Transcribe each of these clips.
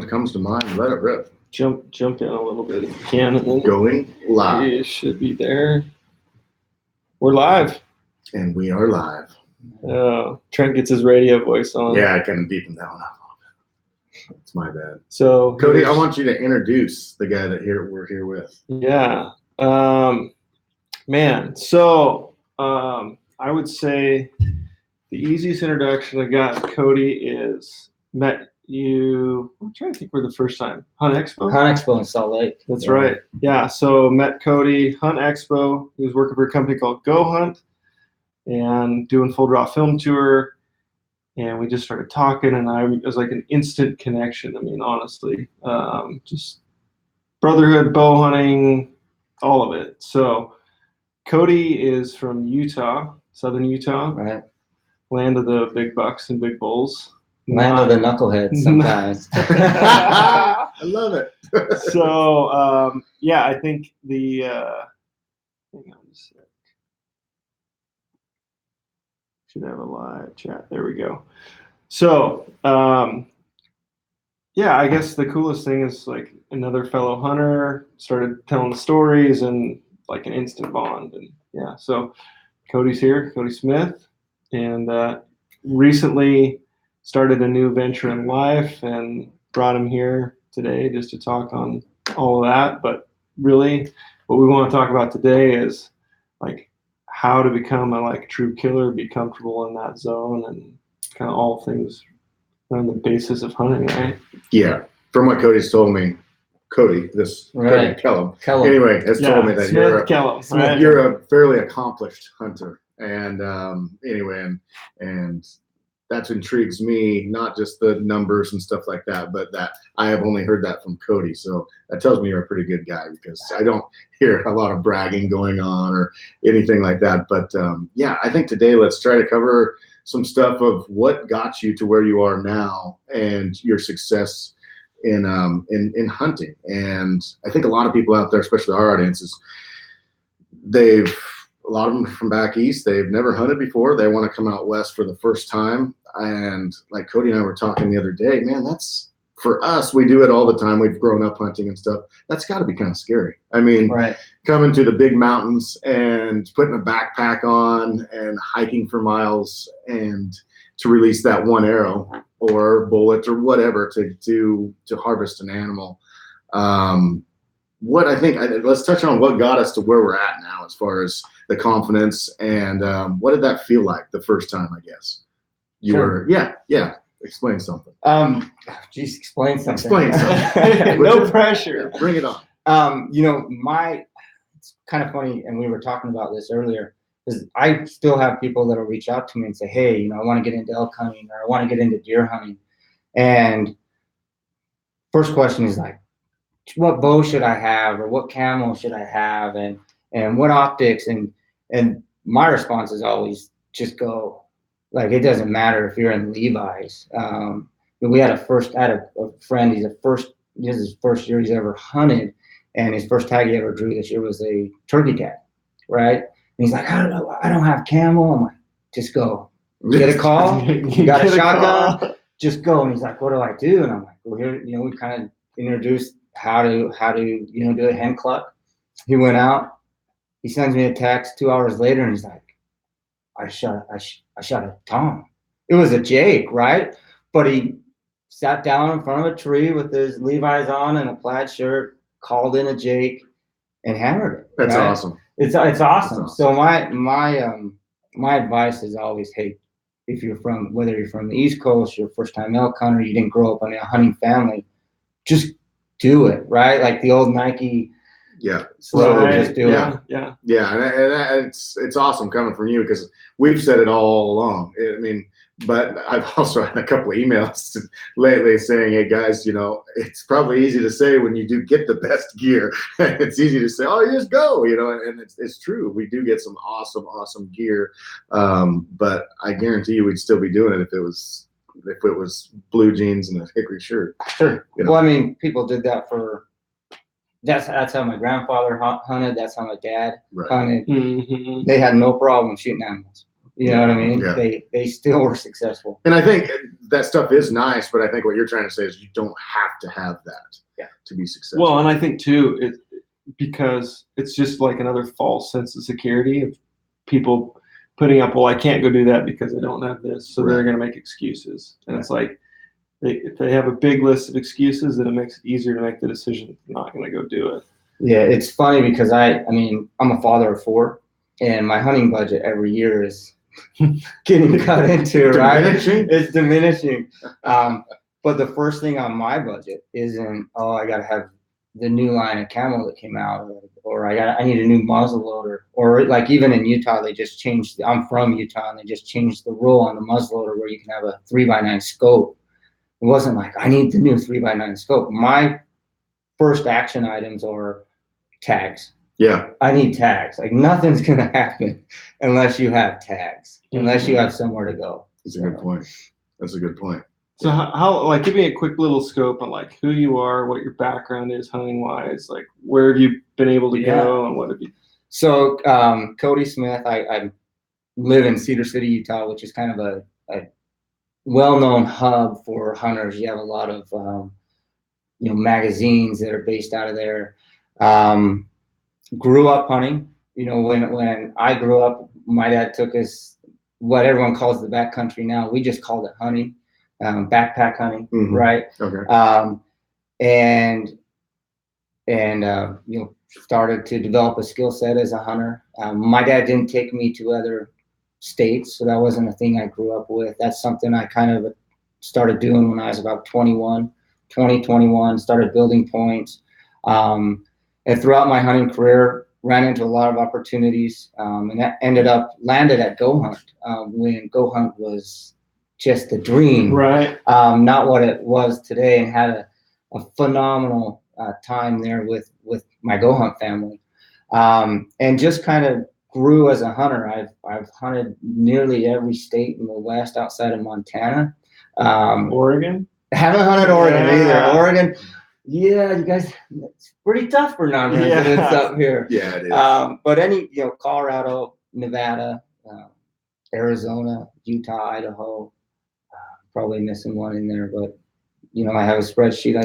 what comes to mind. Let it rip. Jump in a little bit if you can. And then Going live. it should be there. We're live. And we are live. Trent gets his radio voice on. Yeah, I kind of deepened that one up a little bit. It's my bad. So, Cody, I want you to introduce the guy that we're here with. Yeah. Man. So, I would say the easiest introduction I got, Cody, is met you. I'm trying to think where the first time. Hunt Expo? Hunt Expo in Salt Lake. That's right. Yeah. So met Cody, Hunt Expo. He was working for a company called goHUNT and doing full draw film tour. And we just started talking, and it was like an instant connection. I mean, honestly, just brotherhood, bow hunting, all of it. So Cody is from Utah, southern Utah, Right. Land of the big bucks and big bulls. Land of the knuckleheads sometimes. I love it. So, yeah, I think the hang on a sec. Should have a live chat. There we go. So, yeah, I guess the coolest thing is like another fellow hunter started telling stories and like an instant bond. And yeah, so Cody's here, Cody Smith, and recently started a new venture in life and brought him here today just to talk on all of that. But really what we want to talk about today is like how to become a true killer, be comfortable in that zone, and kind of all things on the basis of hunting, right? Yeah. From what Cody's told me, Cody Kellum. Anyway, has told me that you're a fairly accomplished hunter. And anyway, and that intrigues me, not just the numbers and stuff like that, but that I have only heard that from Cody. So that tells me you're a pretty good guy, because I don't hear a lot of bragging going on or anything like that. But yeah, I think today let's try to cover some stuff of what got you to where you are now and your success in hunting. And I think a lot of people out there, especially our audiences, a lot of them from back east, they've never hunted before. They want to come out west for the first time. And like Cody and I were talking the other day, man, that's, for us, we do it all the time. We've grown up hunting and stuff. That's got to be kind of scary. I mean, coming to the big mountains and putting a backpack on and hiking for miles and to release that one arrow or bullet or whatever to harvest an animal. Let's touch on what got us to where we're at now as far as the confidence, and what did that feel like the first time, I guess? Explain something. Explain something. Explain something. No pressure. Bring it on. It's kind of funny, and we were talking about this earlier, is I still have people that will reach out to me and say, hey, I want to get into elk hunting, or I want to get into deer hunting. And first question is like, what bow should I have, or what camo should I have, and what optics? And my response is always just go. Like, it doesn't matter if you're in Levi's. We had a friend. This is his first year he's ever hunted, and his first tag he ever drew this year was a turkey tag, right? And he's like, I don't know, I don't have camo. I'm like, just go. Get a call. You got a shotgun. Just go. And he's like, what do I do? And I'm like, well, here, we kind of introduced how to do a hen cluck. He went out. He sends me a text 2 hours later, and he's like, I shot a tom. It was a Jake, right? But he sat down in front of a tree with his Levi's on and a plaid shirt, called in a Jake, and hammered it. That's awesome. It's awesome. So my advice is always, hey, whether you're from the East Coast, you're a first time elk hunter, you didn't grow up in a hunting family, just do it, right? Like the old Nike. Yeah. Slow, just do it. Yeah. And it's awesome coming from you, because we've said it all along. I mean, but I've also had a couple of emails lately saying, hey guys, it's probably easy to say when you do get the best gear. It's easy to say, oh, you just go, and it's true. We do get some awesome gear. But I guarantee you we'd still be doing it if it was blue jeans and a hickory shirt. Sure. Well, I mean, people did that that's how my grandfather hunted. That's how my dad hunted. Mm-hmm. They had no problem shooting animals. You know what I mean? Yeah. They still were successful. And I think that stuff is nice, but I think what you're trying to say is you don't have to have that to be successful. Well, and I think too, because it's just like another false sense of security of people putting up, well, I can't go do that because I don't have this, so they're going to make excuses. And it's like, if they have a big list of excuses, then it makes it easier to make the decision that they're not going to go do it. Yeah, it's funny because I mean, I'm a father of 4, and my hunting budget every year is getting cut into, right? It's diminishing. But the first thing on my budget isn't, oh, I got to have the new line of camo that came out, or I need a new muzzle loader, or like even in Utah, they just changed. I'm from Utah, and they just changed the rule on the muzzle loader where you can have a 3x9 scope. It wasn't like I need the new 3x9 scope. My first action items are tags. Yeah. I need tags. Like nothing's gonna happen unless you have tags, unless you have somewhere to go. That's a good point. That's a good point. So how like give me a quick little scope on like who you are, what your background is hunting wise, like where have you been able to go and what have you. So Cody Smith, I live in Cedar City, Utah, which is kind of a well-known hub for hunters. You have a lot of magazines that are based out of there. Grew up hunting. When I grew up, my dad took us what everyone calls the backcountry now. We just called it hunting, backpack hunting, right? Okay. Started to develop a skill set as a hunter. My dad didn't take me to other states, so that wasn't a thing I grew up with. That's something I kind of started doing when I was about 21, started building points. And throughout my hunting career, ran into a lot of opportunities, and that landed at goHUNT when goHUNT was just a dream, right? Not what it was today, and had a phenomenal time there with my goHUNT family, and just kind of grew as a hunter. I've hunted nearly every state in the West outside of Montana. Oregon? Haven't hunted Oregon either. Oregon, yeah, you guys, it's pretty tough for non-residents up here. Yeah, it is. But Colorado, Nevada, Arizona, Utah, Idaho, probably missing one in there, but I have a spreadsheet.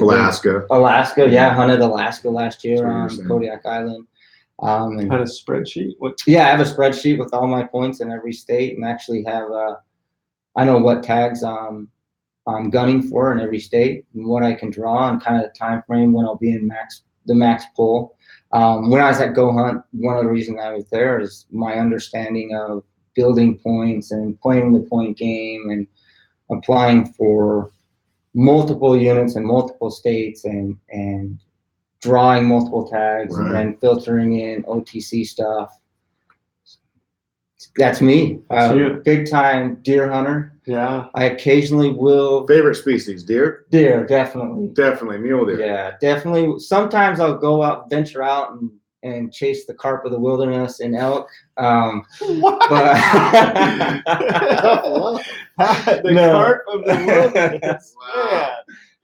Alaska, yeah, hunted Alaska last year on Kodiak Island. Had a spreadsheet? Yeah, I have a spreadsheet with all my points in every state, and actually have I know what tags I'm gunning for in every state, and what I can draw, and kind of the time frame when I'll be in the max pull. When I was at goHUNT, one of the reasons I was there is my understanding of building points and playing the point game and applying for multiple units in multiple states and drawing multiple tags, and then filtering in OTC stuff. That's me. Big time deer hunter. Yeah. I occasionally will. Favorite species, deer? Deer, definitely. Definitely, mule deer. Yeah, definitely. Sometimes I'll go out, venture out, and chase the carp of the wilderness and elk. What? The carp of the wilderness. Wow.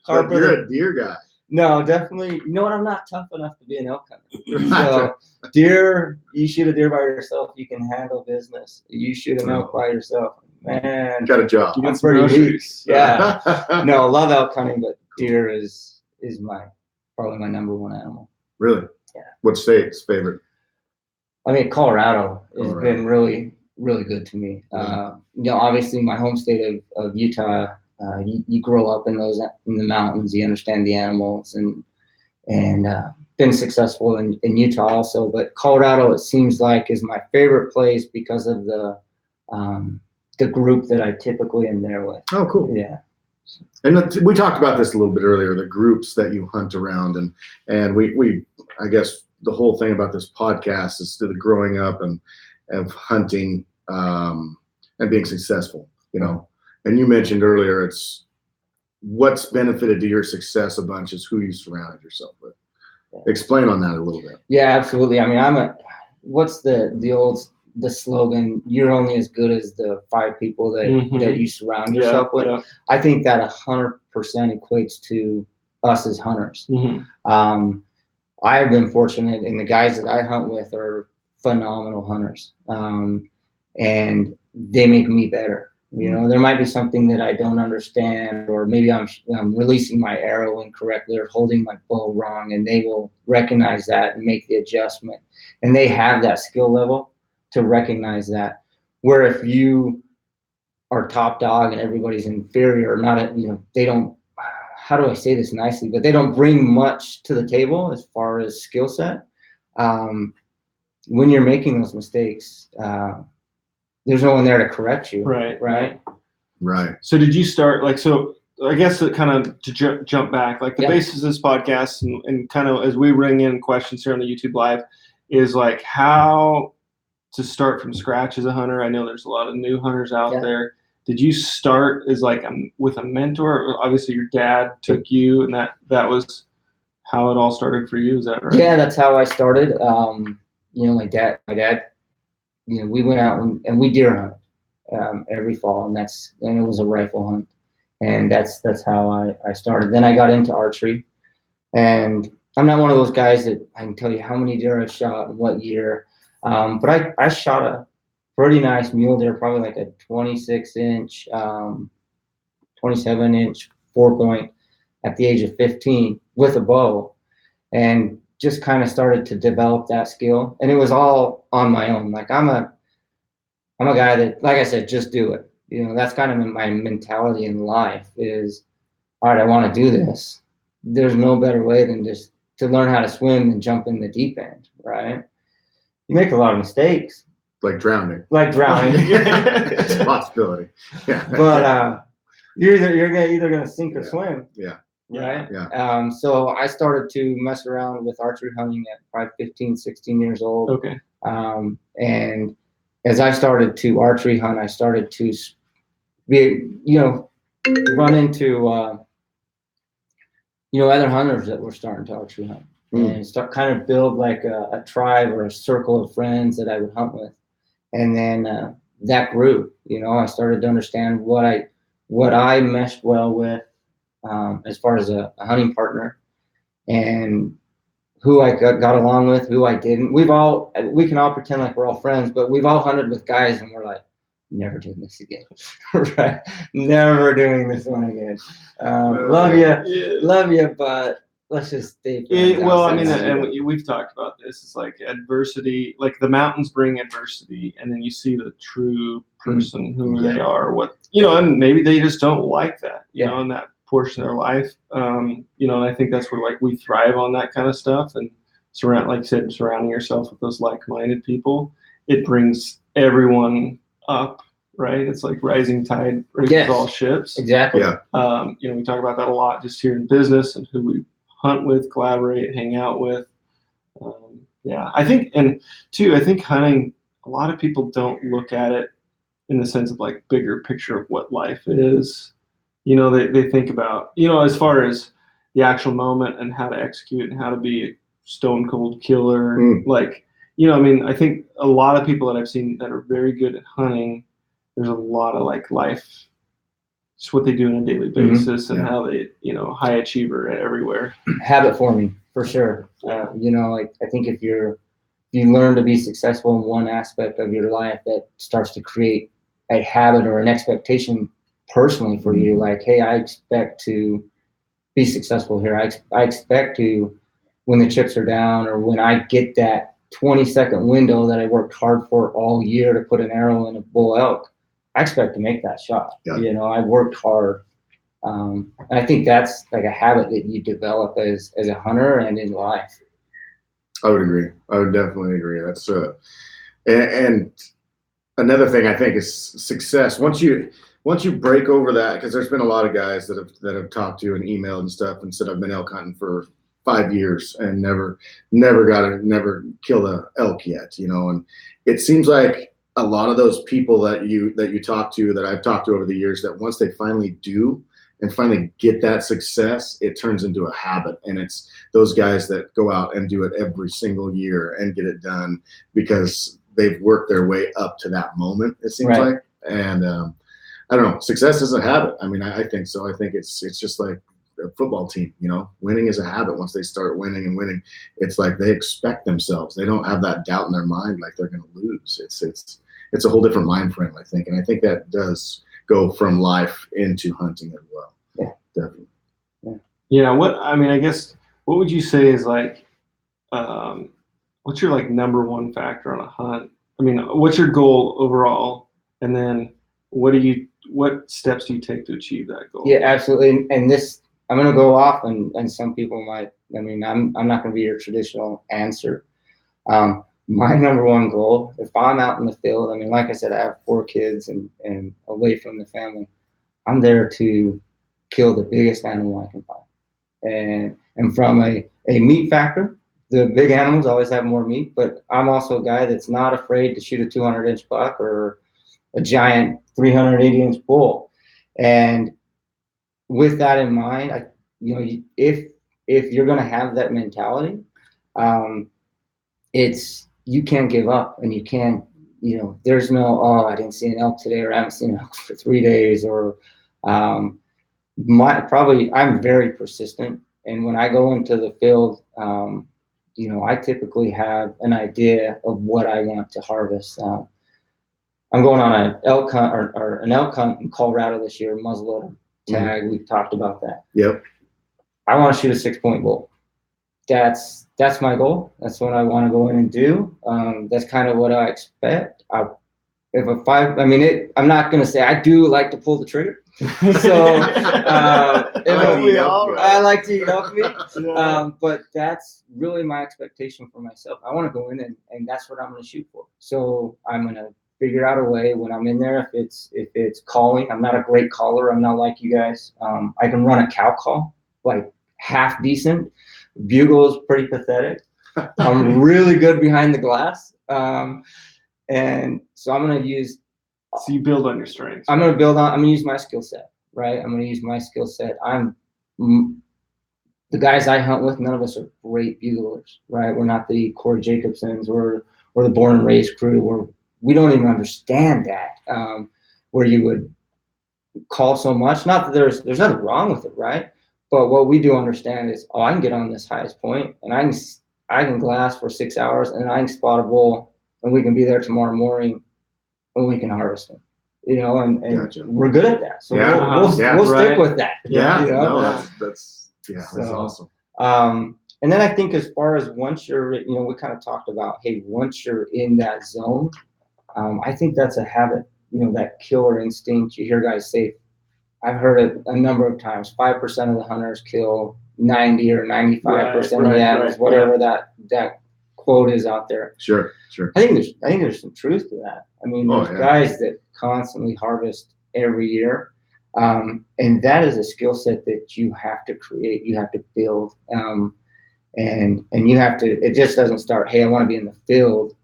Carp you're a deer guy. No, definitely. You know what? I'm not tough enough to be an elk hunter. So deer, you shoot a deer by yourself, you can handle business. You shoot an elk by yourself, man. Got a job. I'm pretty weak. Yeah. No, I love elk hunting, but deer is probably my number one animal. Really? Yeah. What state's favorite? I mean, Colorado has been really, really good to me. Obviously my home state of Utah. You grow up in the mountains, you understand the animals, and been successful in Utah also. But Colorado, it seems like, is my favorite place because of the group that I typically am there with. Oh, cool. Yeah. And we talked about this a little bit earlier, the groups that you hunt around, and we I guess the whole thing about this podcast is to the growing up and of hunting and being successful, And you mentioned earlier, it's what's benefited to your success a bunch is who you surrounded yourself with. Explain on that a little bit. Yeah, absolutely. I mean, what's the slogan? You're only as good as the 5 people that you surround yourself with. Yeah. I think that 100% equates to us as hunters. I have been fortunate, and the guys that I hunt with are phenomenal hunters. And they make me better. You know, there might be something that I don't understand, or maybe I'm releasing my arrow incorrectly or holding my bow wrong, and they will recognize that and make the adjustment. And they have that skill level to recognize that. Where if you are top dog and everybody's inferior, or not, you know, they don't, how do I say this nicely, but they don't bring much to the table as far as skill set. When you're making those mistakes, there's no one there to correct you. Right. So did you start, like, so I guess it kind of to jump back, like the basis of this podcast and kind of as we ring in questions here on the YouTube Live is like how to start from scratch as a hunter. I know there's a lot of new hunters out there. Did you start as like with a mentor? Obviously your dad took you, and that was how it all started for you. Is that right? Yeah, that's how I started. You know, my dad, you know, we went out and we deer hunt every fall, and it was a rifle hunt, and that's how I started. Then I got into archery, and I'm not one of those guys that I can tell you how many deer I've shot and what year, but I shot a pretty nice mule deer, probably like a 26-inch, 27-inch 4-point at the age of 15 with a bow, and just kind of started to develop that skill. And it was all on my own. Like I'm a guy that, like I said, just do it. You know, that's kind of my mentality in life is, all right, I want to do this. There's no better way than just to learn how to swim and jump in the deep end, right? You make a lot of mistakes. Like drowning. It's a possibility. Yeah. But you're either gonna sink or swim. Yeah. Right. Yeah. So I started to mess around with archery hunting at probably 15, 16 years old. Okay. And as I started to archery hunt, I started to run into other hunters that were starting to archery hunt and start kind of build like a tribe or a circle of friends that I would hunt with. And then that grew. You know, I started to understand what I meshed well with as far as a hunting partner, and who I got along with, who I didn't. We can all pretend like we're all friends, but we've all hunted with guys and we're like, never doing this again. Right? Never doing this one again. Love you, but let's just stay friends. Well, I mean, and we've talked about this. It's like adversity, like the mountains bring adversity, and then you see the true person, who they are, and maybe they just don't like that, you know, in that portion of their life. And I think that's where like we thrive on that kind of stuff, and like you said, surrounding yourself with those like-minded people. It brings everyone up, right? It's like rising tide raises all ships. Exactly. Yeah. We talk about that a lot just here in business and who we hunt with, collaborate, hang out with. I think hunting, a lot of people don't look at it in the sense of like bigger picture of what life is. They think about, as far as the actual moment and how to execute and how to be a stone cold killer. I think a lot of people that I've seen that are very good at hunting, there's a lot of like life, just what they do on a daily basis and how they, high achiever everywhere. Habit forming, for sure. I think if you learn to be successful in one aspect of your life, that starts to create a habit or an expectation personally for you. Like, hey, I expect to be successful here. I expect to, when the chips are down or when I get that 20-second window that I worked hard for all year to put an arrow in a bull elk, I expect to make that shot. Yeah. I worked hard. I think that's like a habit that you develop as a hunter and in life. I would agree. I would definitely agree. That's and another thing I think is success. Once you break over that, because there's been a lot of guys that have talked to you and emailed and stuff and said I've been elk hunting for 5 years and never killed an elk yet, and it seems like a lot of those people that you talk to, that I've talked to over the years, that once they finally do and finally get that success, it turns into a habit. And it's those guys that go out and do it every single year and get it done because they've worked their way up to that moment, it seems like. And I don't know, success is a habit. I mean, I think so. I think it's just like a football team, winning is a habit. Once they start winning, it's like they expect themselves. They don't have that doubt in their mind like they're going to lose. it's a whole different mind frame, I think. And I think that does go from life into hunting as well. Yeah, definitely. Yeah. I guess, what would you say is like, what's your like number one factor on a hunt? I mean, what's your goal overall? And then what steps do you take to achieve that goal? Yeah, absolutely. And this, I'm going to go off, and some people might, I mean, I'm not going to be your traditional answer. My number one goal, if I'm out in the field, I mean, like I said, I have 4 kids and away from the family, I'm there to kill the biggest animal I can find. And from a meat factor, the big animals always have more meat, but I'm also a guy that's not afraid to shoot a 200-inch buck or a giant 380-inch bull. And with that in mind, if you're going to have that mentality, you can't give up, and you can't, there's no, oh, I didn't see an elk today, or I haven't seen an elk for 3 days, or I'm very persistent. And when I go into the field, I typically have an idea of what I want to harvest. I'm going on an elk hunt or an elk hunt in Colorado this year, muzzleloader tag. Mm-hmm. We've talked about that. Yep. I want to shoot a 6-point bull. That's my goal. That's what I want to go in and do. That's kind of what I expect. I'm not going to say I do like to pull the trigger. So I like to eat elk meat. But that's really my expectation for myself. I want to go in and that's what I'm going to shoot for. So I'm going to figure out a way when I'm in there. If it's calling, I'm not a great caller. I'm not like you guys. I can run a cow call, like half decent. Bugle is pretty pathetic. I'm really good behind the glass. And so I'm going to use. So you build on your strengths. I'm going to use my skill set, right? I'm going to use my skill set. The guys I hunt with, none of us are great buglers, right? We're not the Corey Jacobsons or the born and raised crew. We don't even understand that, where you would call so much. Not that there's nothing wrong with it, right? But what we do understand is, I can get on this highest point and I can glass for 6 hours and I can spot a bull and we can be there tomorrow morning and we can harvest them, and gotcha. We're good at that. So we'll stick with that. Yeah. That's awesome. And then I think as far as once you're, we kind of talked about, hey, once you're in that zone, I think that's a habit, that killer instinct. You hear guys say, I've heard it a number of times, 5% of the hunters kill 90 or 95% of the animals, whatever that quote is out there. Sure. I think there's some truth to that. I mean, there's guys that constantly harvest every year. And that is a skill set that you have to create, you have to build. And you have to, it just doesn't start, hey, I want to be in the field.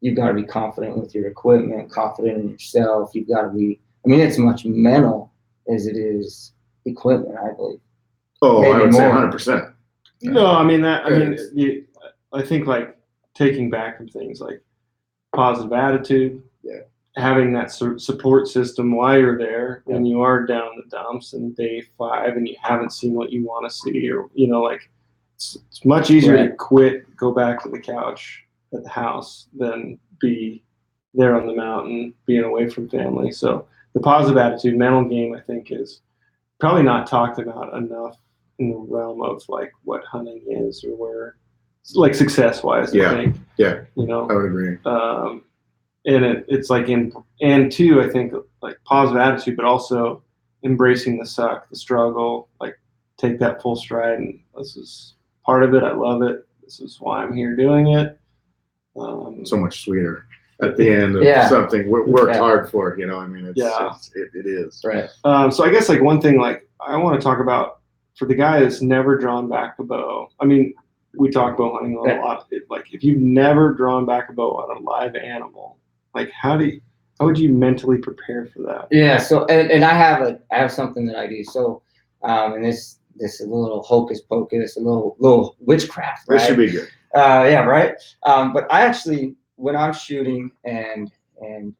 You've got to be confident with your equipment, confident in yourself. You've got to be, it's much mental as it is equipment, I believe. Oh, maybe I would say 100%. No, I think like taking back from things like positive attitude, having that support system while you're there, when you are down the dumps in day 5 and you haven't seen what you want to see, or it's much easier to quit, go back to the couch at the house than be there on the mountain, being away from family. So the positive attitude, mental game, I think, is probably not talked about enough in the realm of like what hunting is, or where, like, success wise. I think. Yeah. I would agree. And it's like and too, I think, like, positive attitude, but also embracing the suck, the struggle, like take that full stride, and this is part of it. I love it. This is why I'm here doing it. So much sweeter at the end of something worked hard for. It is right. So I guess like one thing, like, I want to talk about for the guy that's never drawn back a bow. I mean, we talk bow hunting a lot. Like, if you've never drawn back a bow on a live animal, like, how would you mentally prepare for that? Yeah. So and I have something that I do. So and this is a little hocus pocus, a little witchcraft. Right? This should be good. Yeah. Right. But I actually, when I'm shooting and I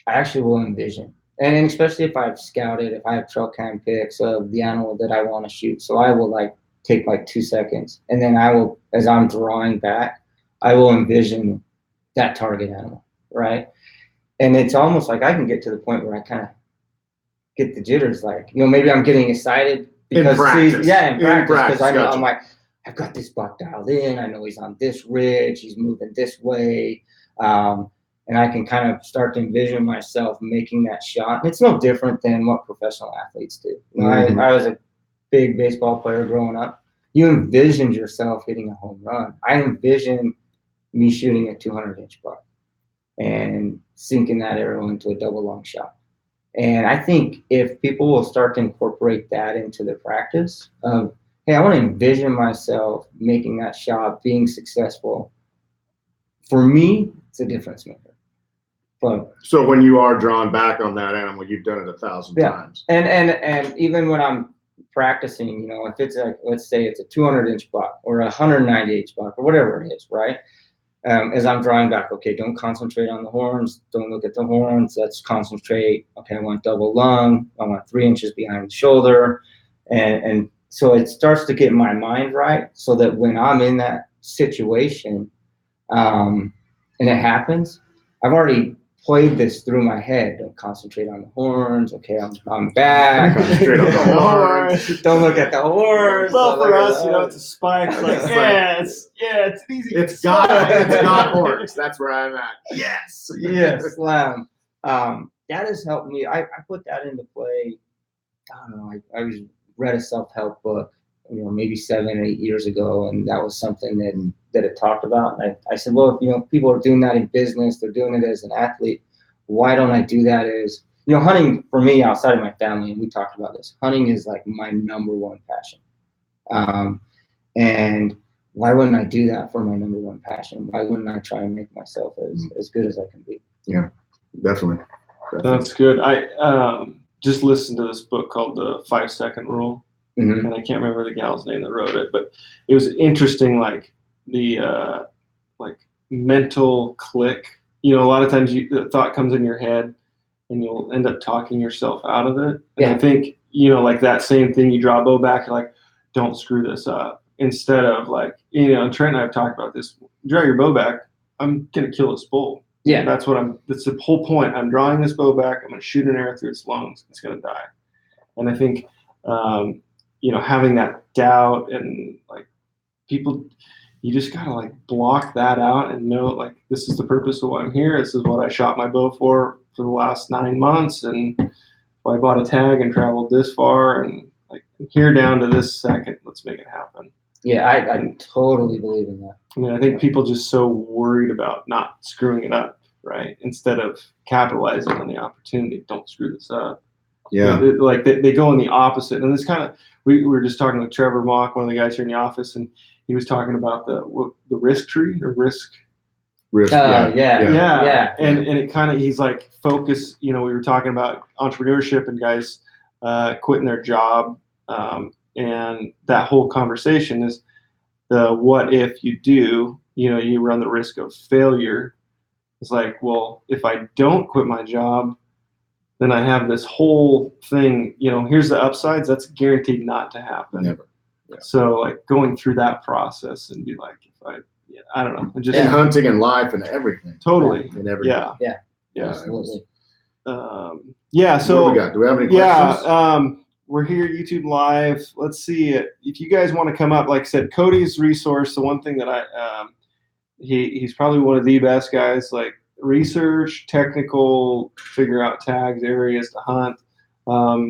actually will envision, and especially if I've scouted, if I have trail cam pics of the animal that I want to shoot, so I will like take like 2 seconds, and then I will, as I'm drawing back, I will envision that target animal. right? And it's almost like I can get to the point where I kind of get the jitters, like, maybe I'm getting excited because in practice, because gotcha. I'm like, I've got this buck dialed in. I know he's on this ridge. He's moving this way. And I can kind of start to envision myself making that shot. And it's no different than what professional athletes do. I was a big baseball player growing up. You envisioned yourself hitting a home run. I envisioned me shooting a 200-inch buck and sinking that arrow into a double long shot. And I think if people will start to incorporate that into their practice of, hey, I want to envision myself making that shot, being successful. For me, it's a difference maker. But so when you are drawn back on that animal, you've done it 1,000 times. And even when I'm practicing, if it's let's say it's a 200-inch buck or a 190-inch buck or whatever it is, right? As I'm drawing back, okay, don't concentrate on the horns. Don't look at the horns. Let's concentrate. Okay, I want double lung. I want 3 inches behind the shoulder. And so it starts to get my mind right so that when I'm in that situation and it happens, I've already played this through my head. Don't concentrate on the horns. Okay, I'm back. Concentrate on the horns. Don't look at the horns. Well, for us, it's a spike. Like, it's easy. It's got horns. That's where I'm at. Yes. Yes, slam. That has helped me. I put that into play. I don't know. I read a self-help book, maybe 7 or 8 years ago, and that was something that it talked about. And I said, well, if people are doing that in business, they're doing it as an athlete. Why don't I do that as, hunting for me outside of my family, and we talked about this, hunting is like my number one passion. And why wouldn't I do that for my number one passion? Why wouldn't I try and make myself as good as I can be? Yeah, definitely. That's good. I just listened to this book called The 5-Second Rule. Mm-hmm. And I can't remember the gal's name that wrote it, but it was interesting, like the mental click. A lot of times the thought comes in your head and you'll end up talking yourself out of it. And I think, like that same thing, you draw a bow back, you're like, don't screw this up. Instead of like, Trent and I have talked about this, draw your bow back, I'm going to kill this bull. Yeah. That's the whole point. I'm drawing this bow back, I'm going to shoot an arrow through its lungs, it's going to die. And I think, having that doubt and like people, you just gotta like block that out and know like this is the purpose of why I'm here. This is what I shot my bow for the last 9 months, and I bought a tag and traveled this far, and like here down to this second. Let's make it happen. Yeah, I totally believe in that. I mean, I think people just so worried about not screwing it up, right? Instead of capitalizing on the opportunity. Don't screw this up. Yeah. They go in the opposite, and this kind of we were just talking with Trevor Mock, one of the guys here in the office, and he was talking about the risk tree or risk. Yeah. And it kind of, he's like, focus. We were talking about entrepreneurship and guys quitting their job, and that whole conversation is the what if you do. You run the risk of failure. It's like, well, if I don't quit my job, then I have this whole thing, here's the upsides, that's guaranteed not to happen. Never. Yeah. So like going through that process and be like, I don't know. Just in hunting and life and everything. Totally. In everything. Yeah. Absolutely. So what do we got? Do we have any questions? Yeah. We're here YouTube live. Let's see it. If you guys want to come up, like I said, Cody's resource, the one thing that he's probably one of the best guys, like research, technical, figure out tags, areas to hunt,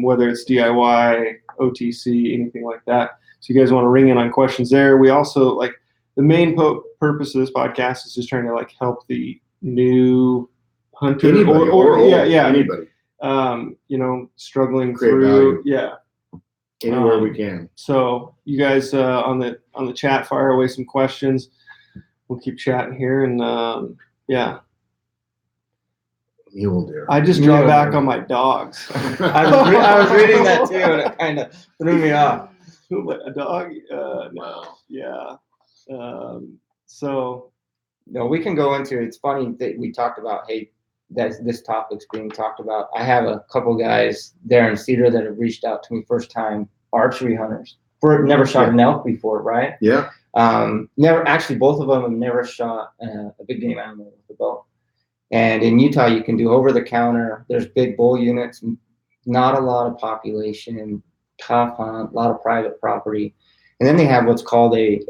whether it's DIY, OTC, anything like that. So you guys want to ring in on questions there. We also, like, the main purpose of this podcast is just trying to like help the new hunter, anybody, anybody, struggling create through, value. Anywhere we can. So you guys on the chat, fire away some questions. We'll keep chatting here, and Mule deer. I just draw back on my dogs. I was reading that too, and it kind of threw me off. A dog? No. Yeah. So. No, we can go into it. It's funny that we talked about, hey, that this topic's being talked about. I have a couple guys there in Cedar that have reached out to me, first time archery hunters. Never shot an elk before, right? Yeah. Never, actually, both of them have never shot a big game animal with a bow. And in Utah, you can do over the counter. There's big bull units, not a lot of population, tough hunt, a lot of private property. And then they have what's called a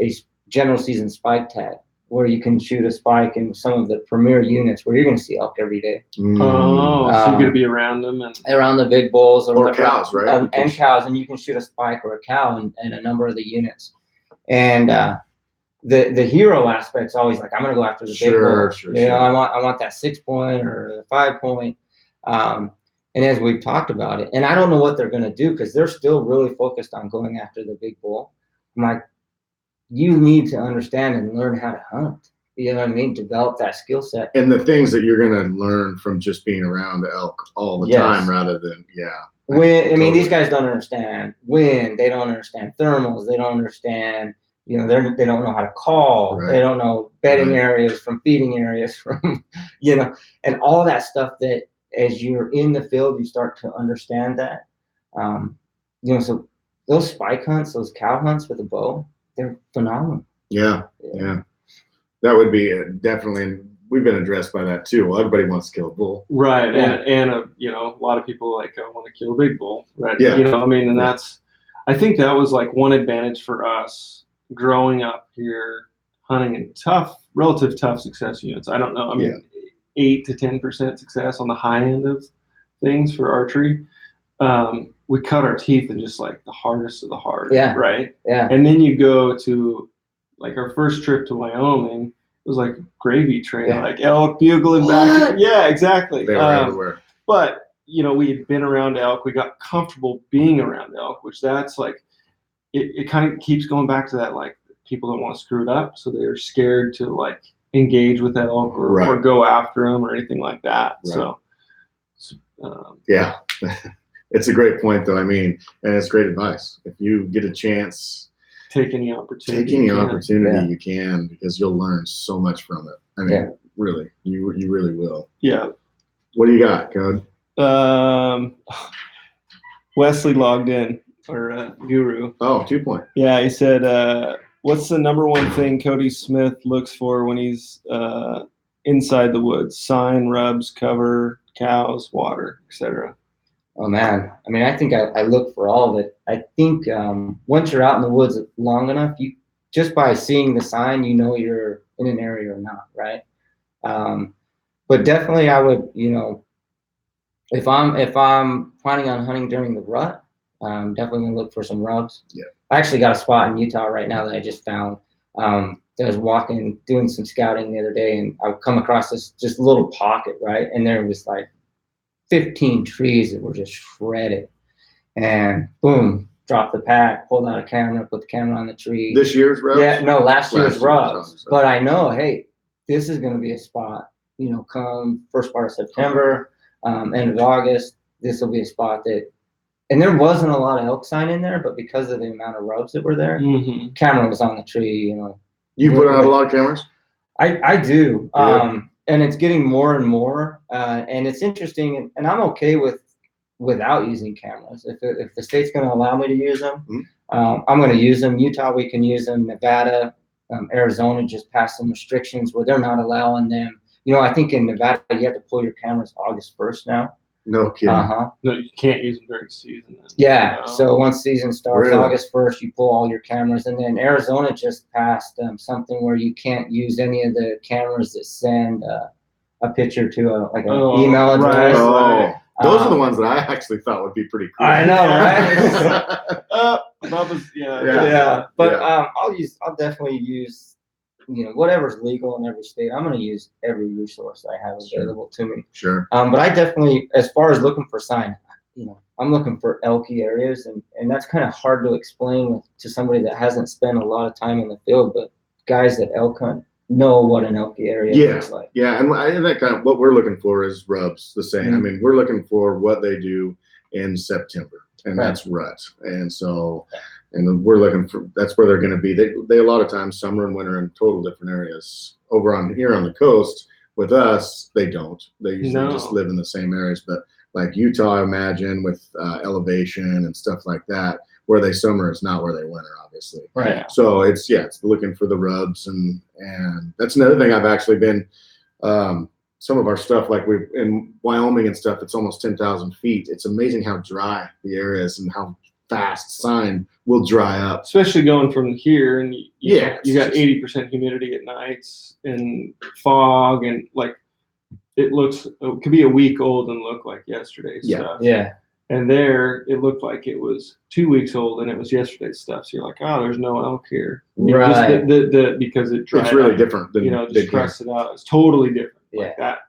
general season spike tag, where you can shoot a spike in some of the premier units where you're going to see elk every day. Oh, so you're going to be around them and around the big bulls or cows, right? And cows, and you can shoot a spike or a cow in a number of the units. And the hero aspect's always like, I'm going to go after the big bull. You know, I want that 6 point or the 5 point. And as we've talked about it, and I don't know what they're going to do because they're still really focused on going after the big bull. I'm like, you need to understand and learn how to hunt. You know what I mean? Develop that skill set. And the things that you're going to learn from just being around elk all the time rather than, I mean, these guys don't understand wind. They don't understand thermals. They don't understand, you know, they don't know how to call. Right. They don't know bedding areas from feeding areas from, you know, and all that stuff that as you're in the field, you start to understand that. You know, so those spike hunts, those cow hunts with a bow, they're phenomenal. Yeah. That would be definitely, we've been addressed by that too. Well, everybody wants to kill a bull. Right. And you know, a lot of people like, I want to kill a big bull. Right. Yeah. You know, I mean, and I think that was like one advantage for us growing up here, hunting in relative tough success units. I don't know. I mean, 8 to 10% success on the high end of things for archery. We cut our teeth in just like the hardest of the hard. Yeah. Right. Yeah. And then you go to like our first trip to Wyoming, it was like gravy train, like elk bugling back. Yeah, exactly. They were everywhere. But, you know, we had been around elk. We got comfortable being around elk, which that's like, it kind of keeps going back to that, like, people don't want to screw it up. So they're scared to like engage with that elk or go after them or anything like that. Right. So, yeah. It's a great point, though. I mean, and it's great advice. If you get a chance, take any opportunity you can, because you'll learn so much from it. I mean, really, you really will. Yeah. What do you got, Code? Wesley logged in, or Guru. Oh, 2 point. Yeah, he said, what's the number one thing Cody Smith looks for when he's inside the woods? Sign, rubs, cover, cows, water, etc. Oh man, I mean, I think I look for all of it. I think once you're out in the woods long enough, you just by seeing the sign, you know you're in an area or not, right? But definitely, I would, you know, if I'm planning on hunting during the rut, I'm definitely gonna look for some rubs. Yeah. I actually got a spot in Utah right now that I just found. I was walking, doing some scouting the other day, and I come across this just little pocket, right? And there was like 15 trees that were just shredded, and boom, dropped the pack, pulled out a camera, put the camera on the tree. This year's rubs? Yeah, no, last year's rubs. But I know, hey, this is going to be a spot, you know, come first part of September, end of August, this will be a spot that, and there wasn't a lot of elk sign in there, but because of the amount of rubs that were there, camera was on the tree, you know. You put out a lot of cameras? I do. Yeah. And it's getting more and more, and it's interesting, and I'm okay without using cameras. If the state's going to allow me to use them, I'm going to use them. Utah, we can use them. Nevada, Arizona just passed some restrictions where they're not allowing them. You know, I think in Nevada you have to pull your cameras August 1st now. No kidding. No, you can't use them during season. Yeah. You know? So once season starts, August 1st, you pull all your cameras. And then Arizona just passed something where you can't use any of the cameras that send a picture to an email address. Right. Those are the ones that I actually thought would be pretty cool. I know, right? But I'll definitely use, you know, whatever's legal in every state. I'm going to use every resource I have available to me. Sure. But I definitely, as far as looking for sign, you know, I'm looking for elky areas, and that's kind of hard to explain to somebody that hasn't spent a lot of time in the field. But guys that elk hunt know what an elky area looks like. Yeah, and I think kind of what we're looking for is rubs. The same. I mean, we're looking for what they do in September, and that's rut. And so. And we're looking for, that's where they're going to be. They a lot of times, summer and winter in total different areas. Over on here on the coast with us, they don't. They usually just live in the same areas. But like Utah, I imagine, with elevation and stuff like that, where they summer is not where they winter, obviously. Right. So it's looking for the rubs, and that's another thing I've actually been some of our stuff, like we in Wyoming and stuff, it's almost 10,000 feet. It's amazing how dry the air is and how fast sign will dry up. Especially going from here, and you got just 80% humidity at nights and fog, and like it could be a week old and look like yesterday's stuff. Yeah. And there, it looked like it was 2 weeks old and it was yesterday's stuff. So you're like, oh, there's no elk here, Right? Just because it dried it's really up, different than just crusted out. It's totally different. Yeah. Like that.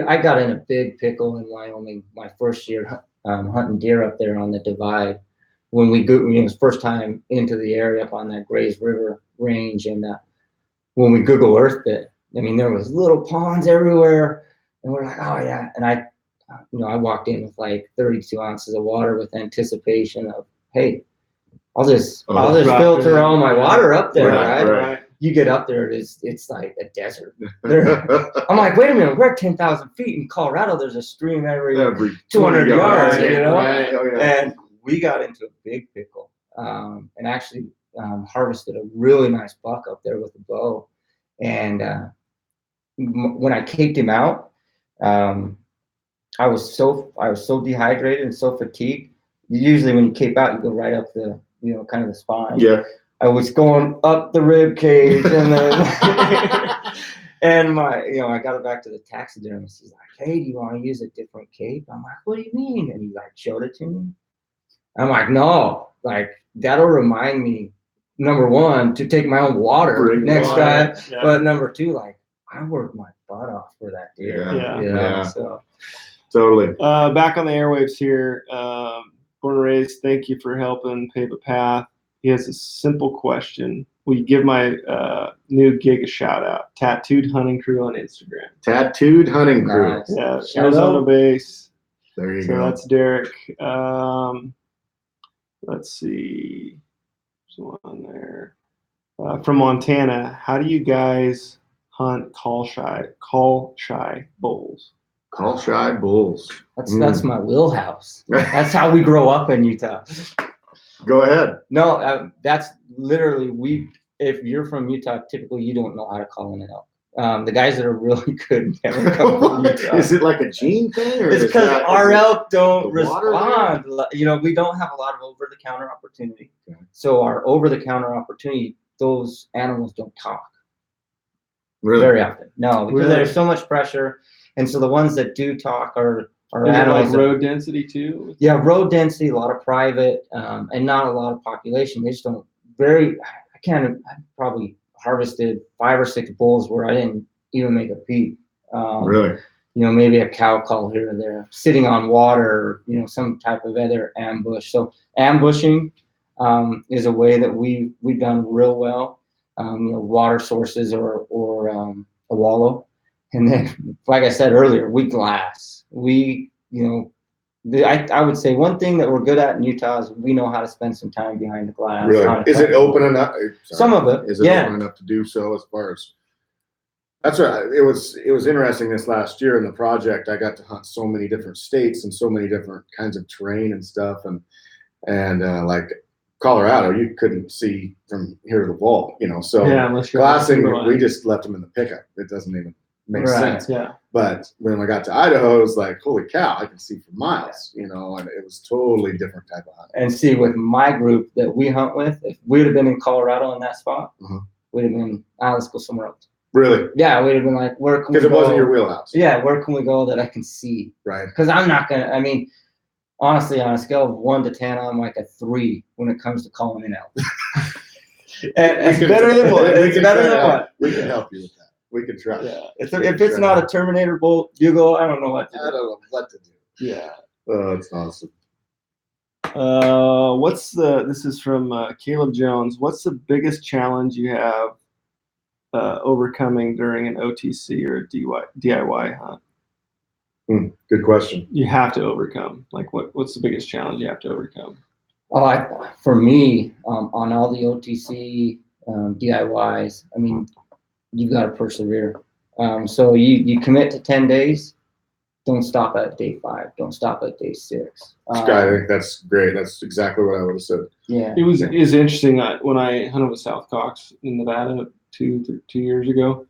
I got in a big pickle in Wyoming my first year hunting deer up there on the divide. When it was first time into the area up on that Grays River range, and when we Google Earthed it, I mean, there was little ponds everywhere, and we're like, oh yeah. And I walked in with like 32 ounces of water with anticipation of, hey, I'll just filter all my water up there, right? You get up there, it's like a desert. I'm like, wait a minute, we're at 10,000 feet in Colorado. There's a stream every 200 yards, Right. Oh, yeah. And we got into a big pickle, and actually harvested a really nice buck up there with a bow. And when I caped him out, I was so dehydrated and so fatigued. Usually when you cape out, you go right up the kind of the spine. Yeah. I was going up the rib cage, and then and I got it back to the taxidermist. He's like, hey, do you want to use a different cape? I'm like, what do you mean? And he like showed it to me. I'm like, no, like that'll remind me, number one, to take my own water next time. Yeah. But number two, like I worked my butt off for that deer. Yeah. So totally. Back on the airwaves here. Born and raised, thank you for helping pave a path. He has a simple question. Will you give my new gig a shout out? Tattooed Hunting Crew on Instagram. Tattooed Hunting Crew. Nice. Yeah, Arizona base. There you So go. that's Derek. Let's see. There's one there. From Montana, how do you guys hunt call shy bulls? Call shy bulls. That's my wheelhouse. That's how we grow up in Utah. Go ahead. No, that's literally if you're from Utah, typically you don't know how to call in an elk. The guys that are really good never come from Utah. Is it like a gene thing? Or it's because our elk don't respond. There? We don't have a lot of over-the-counter opportunity. Okay. So our over-the-counter opportunity, those animals don't talk. Really? Very often. No, because there's so much pressure. And so the ones that do talk are animals. Like road density too? Yeah, road density, a lot of private, and not a lot of population. They just don't I probably harvested 5 or 6 bulls where I didn't even make a peep. Really? Maybe a cow call here or there, sitting on water, some type of other ambush. So ambushing is a way that we've done real well. Water sources or a wallow. And then, like I said earlier, we glass. I would say one thing that we're good at in Utah is we know how to spend some time behind the glass. Really? Is it open enough? Sorry. Some of it. Is it open enough to do so as far as? That's right. It was interesting this last year in the project. I got to hunt so many different states and so many different kinds of terrain and stuff. And like Colorado, you couldn't see from here to the wall, So glassing, we just left them in the pickup. It doesn't even make sense. Yeah. But when I got to Idaho, it was like, holy cow, I can see for miles, and it was totally different type of hunt. And see, with my group that we hunt with, if we would have been in Colorado in that spot, we'd have been, let's go somewhere else. Really? Yeah, we'd have been like, where can we go? Because it wasn't your wheelhouse. Yeah, where can we go that I can see? Right. Because I'm not going to, honestly, on a scale of 1 to 10, I'm like a 3 when it comes to calling an elk. It's better than one. It's better than one. We can help you with that. We can try. Yeah. If it's not a Terminator bolt bugle, I don't know what to do. I don't know what to do. Yeah. Oh, it's awesome. This is from Caleb Jones. What's the biggest challenge you have overcoming during an OTC or a DIY hunt? Good question. You have to overcome. Like what's the biggest challenge you have to overcome? For me, on all the OTC DIYs, you've got to persevere. So you commit to 10 days. Don't stop at day 5. Don't stop at day 6. I think that's great. That's exactly what I would have said. Yeah. It was interesting when I hunted with South Cox in Nevada 2 years ago.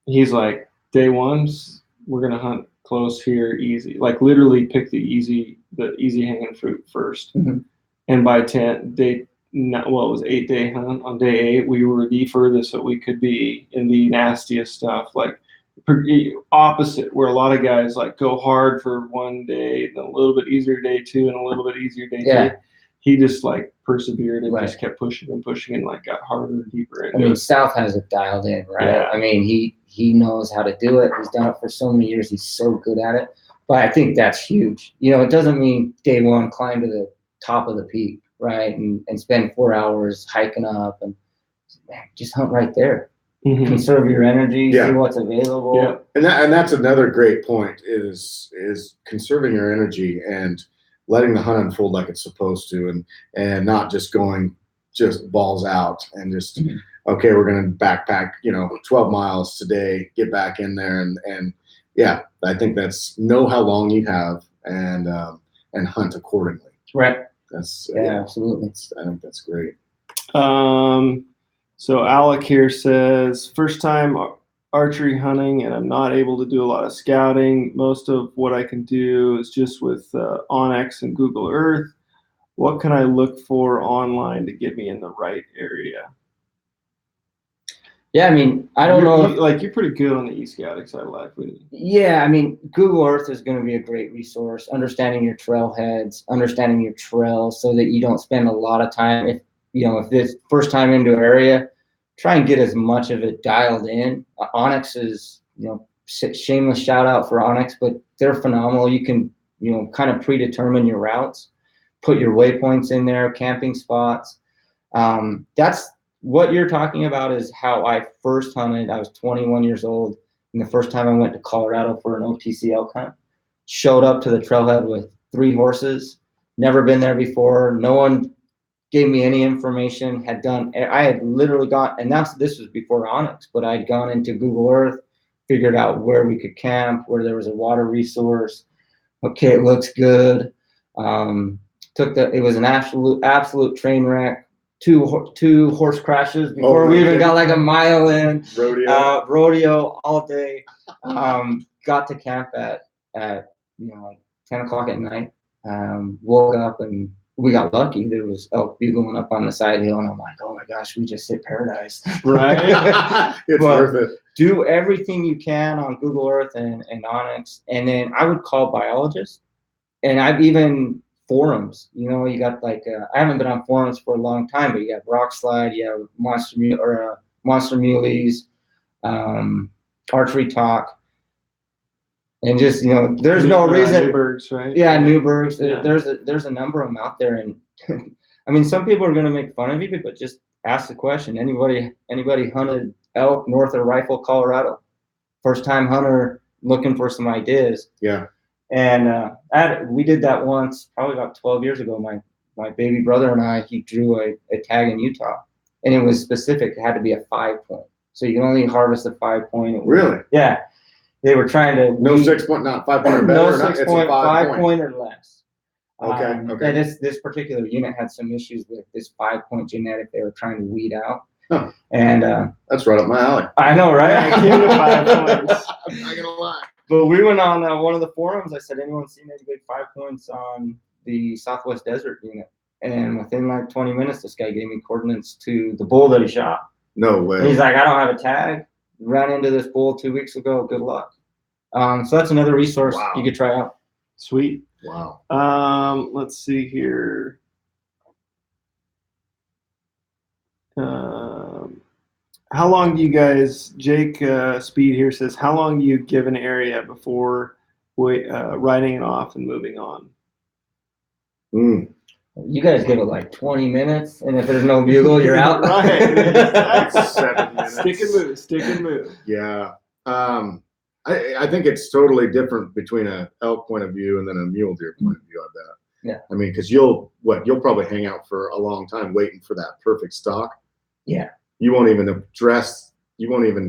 He's like, day ones, we're gonna hunt close here, easy. Like literally pick the easy hanging fruit first. Mm-hmm. And by it was 8-day hunt. On day 8, we were the furthest that we could be in the nastiest stuff. Like opposite, where a lot of guys like go hard for one day, then a little bit easier day 2, and a little bit easier day 3. He just like persevered and just kept pushing and like got harder and deeper into I mean, it. South has it dialed in, right? Yeah. I mean, he knows how to do it. He's done it for so many years. He's so good at it. But I think that's huge. You know, it doesn't mean day 1 climb to the top of the peak, right? And spend 4 hours hiking up, and just hunt right there. Mm-hmm. Conserve your energy, see what's available. Yeah. And that's another great point is conserving your energy and letting the hunt unfold like it's supposed to, and not just going just balls out and just okay, we're gonna backpack 12 miles today, get back in there, and yeah, I think that's know how long you have and hunt accordingly. Right. That's absolutely. I think that's great. So Alec here says, first time archery hunting, and I'm not able to do a lot of scouting. Most of what I can do is just with Onyx and Google Earth. What can I look for online to get me in the right area? Yeah, I mean, I don't know. You're pretty good on the e-scouting side of life. Yeah, I mean, Google Earth is going to be a great resource. Understanding your trailheads, understanding your trails, so that you don't spend a lot of time. If it's first time into an area, try and get as much of it dialed in. Onyx is, shameless shout out for Onyx, but they're phenomenal. You can, kind of predetermine your routes, put your waypoints in there, camping spots. That's what you're talking about is how I first hunted. I was 21 years old, and the first time I went to Colorado for an OTC elk hunt, showed up to the trailhead with 3 horses, never been there before. No one gave me any information. I had literally gone, and this was before Onyx, but I'd gone into Google Earth, figured out where we could camp, where there was a water resource. Okay, it looks good. It was an absolute train wreck. Two horse crashes before we even got like a mile in. Rodeo all day. Got to camp at 10 o'clock at night. Woke up and we got lucky. There was elk bugling up on the side hill, and I'm like, oh my gosh, we just hit paradise. Right. It's worth it. Do everything you can on Google Earth and Onyx, and then I would call biologists, and I've even forums. You got like I haven't been on forums for a long time, but you have Rock Slide, you have Monster Muleys, Archery Talk. And just there's no reason. Newbergs, right? Yeah, Newbergs. Yeah. There's a number of them out there, and I mean, some people are going to make fun of you, but just ask the question. Anybody hunted elk north of Rifle, Colorado? First time hunter looking for some ideas. Yeah. And we did that once, probably about 12 years ago. My baby brother and I, he drew a tag in Utah, and it was specific. It had to be a 5-point, so you can only harvest a 5-point. Really? Yeah. They were trying to no 6-point, not 5-point or better. No 6-point, 5-point or less. Okay. And this particular unit had some issues with this 5-point genetic they were trying to weed out. Huh. And that's right up my alley. I know, right? I came to 5 points. I'm not gonna lie. But we went on one of the forums. I said, anyone seen any big 5 points on the Southwest Desert unit? And within like 20 minutes, this guy gave me coordinates to the bull that he shot. No way. And he's like, I don't have a tag. Ran into this bull 2 weeks ago. Good luck. So that's another resource you could try out. Sweet. Wow. Let's see here. How long do you guys, Jake Speed here says, how long do you give an area before writing it off and moving on? You guys give it like 20 minutes, and if there's no bugle, you're out. Right. That's 7 minutes. Stick and move. Yeah. I think it's totally different between an elk point of view and then a mule deer point of view, I bet. Yeah. I mean, because you'll probably hang out for a long time waiting for that perfect stalk. Yeah. You won't even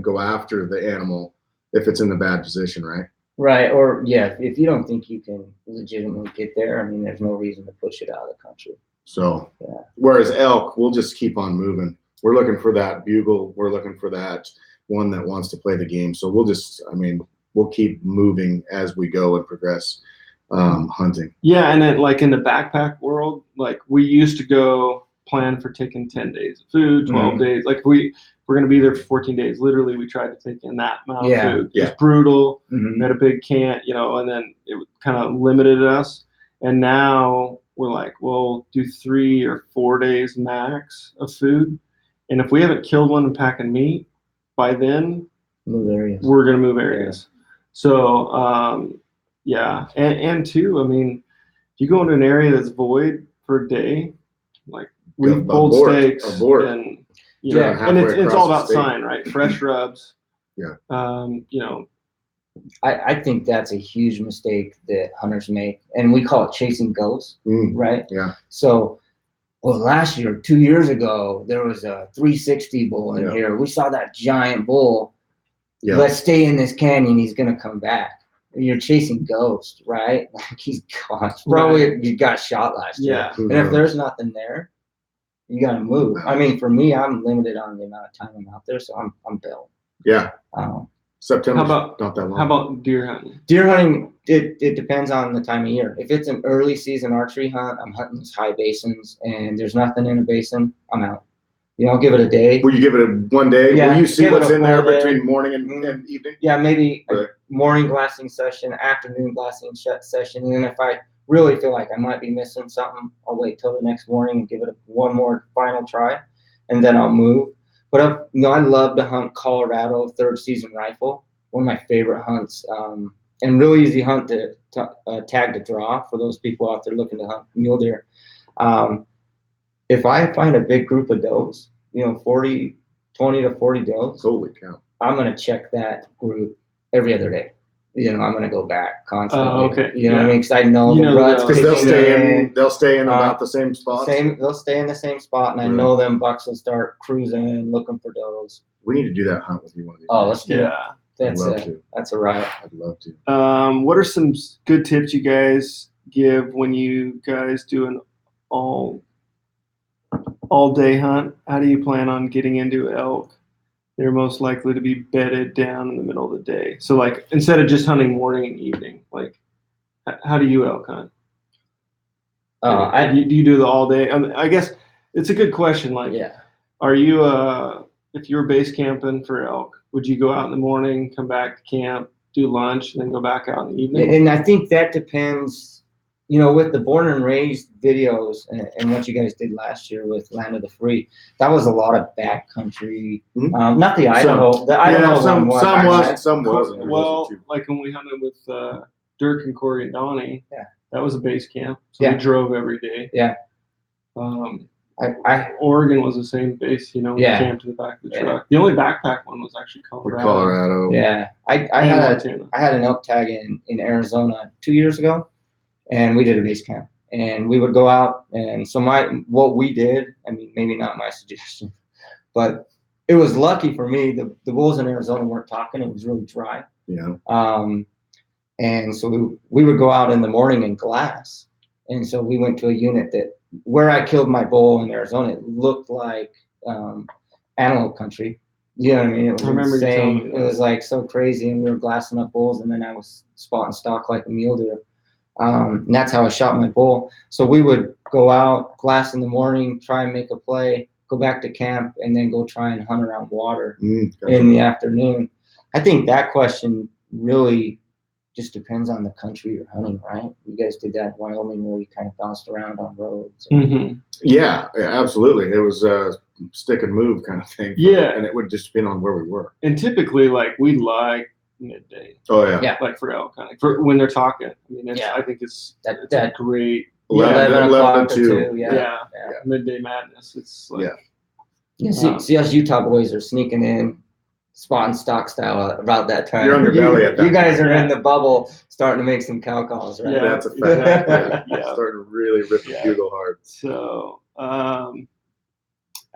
go after the animal if it's in the bad position, right? Right. Or if you don't think you can legitimately get there, I mean, there's no reason to push it out of the country. So whereas elk, we'll just keep on moving. We're looking for that bugle. We're looking for that one that wants to play the game. So we'll keep moving as we go and progress hunting. Yeah, and then like in the backpack world, like we used to go plan for taking 10 days of food, 12 days. Like we're going to be there for 14 days. Literally, we tried to take in that amount of food. It was brutal. We had a big camp, and then it kind of limited us. And now we're like, we'll do 3 or 4 days max of food. And if we haven't killed one and packing meat by then, we're going to move areas. Yeah. So, yeah. And two, I mean, if you go into an area that's void for a day, like we pulled steaks and, and it's all about sign, right? Fresh rubs. Yeah. I think that's a huge mistake that hunters make, and we call it chasing ghosts, right? Yeah. So, last year, 2 years ago, there was a 360 bull in here. We saw that giant bull. Yeah. Let's stay in this canyon. He's gonna come back. You're chasing ghosts, right? Like he's gone. Probably you got shot last year. Yeah. And if there's nothing there, you gotta move. I mean, for me, I'm limited on the amount of time I'm out there, so I'm built. Yeah. September. Not that long. How about deer hunting? Deer hunting, it depends on the time of year. If it's an early season archery hunt, I'm hunting these high basins, and there's nothing in a basin, I'm out. I'll give it a day. Will you give it a 1 day? Yeah, will you see what's in there day. between morning and evening? Yeah, maybe a morning glassing session, afternoon glassing session, and then if I really feel like I might be missing something, I'll wait till the next morning and give it one more final try, and then I'll move. But I love to hunt Colorado third season rifle, one of my favorite hunts, and really easy hunt to tag to draw for those people out there looking to hunt mule deer. If I find a big group of does, 20 to 40 does, holy cow, I'm going to check that group every other day. I'm going to go back constantly. Okay. You know what I mean? Because I know the ruts. Because they'll stay in about the same spot. They'll stay in the same spot, and I know them bucks will start cruising, looking for does. We need to do that hunt with you one of these days. Let's do it. That's a riot. I'd love to. What are some good tips you guys give when you guys do an all day hunt? How do you plan on getting into elk? They're most likely to be bedded down in the middle of the day. So like instead of just hunting morning and evening, like how do you elk hunt? Do you do the all day? I guess it's a good question. Like, are you if you're base camping for elk, would you go out in the morning, come back to camp, do lunch, and then go back out in the evening? And I think that depends. With the born and raised videos and what you guys did last year with Land of the Free, that was a lot of backcountry. Not the Idaho. Some wasn't. Well, like when we hunted with Dirk and Corey and Donnie, that was a base camp. So we drove every day. Yeah. Oregon was the same base. We camped in the back of the truck. The only backpack one was actually Colorado. Yeah. I had an elk tag in Arizona 2 years ago. And we did a base camp, and we would go out. And so what we did, I mean, maybe not my suggestion, but it was lucky for me. The bulls in Arizona weren't talking. It was really dry. Yeah. And so we would go out in the morning and glass. And so we went to a unit where I killed my bull in Arizona, it looked like antelope country. You know what I mean? It was insane. It was like so crazy. And we were glassing up bulls, and then I was spotting stock like a mule deer. And that's how I shot my bull. So we would go out, glass in the morning, try and make a play, go back to camp, and then go try and hunt around water in the afternoon. I think that question really just depends on the country you're hunting, right? You guys did that in Wyoming where you kind of bounced around on roads. Yeah, absolutely. It was a stick and move kind of thing. Yeah. And it would just depend on where we were. And typically, we like midday. Oh yeah. Like for elk hunting, for when they're talking. I mean, I think it's a great 11 o'clock to 2. Yeah. Midday madness. It's like see us Utah boys are sneaking in, spotting stock style about that time. You're on your belly at that You guys are in the bubble, starting to make some cow calls, right? Yeah, that's a fact. Starting to really rip the bugle hard. So,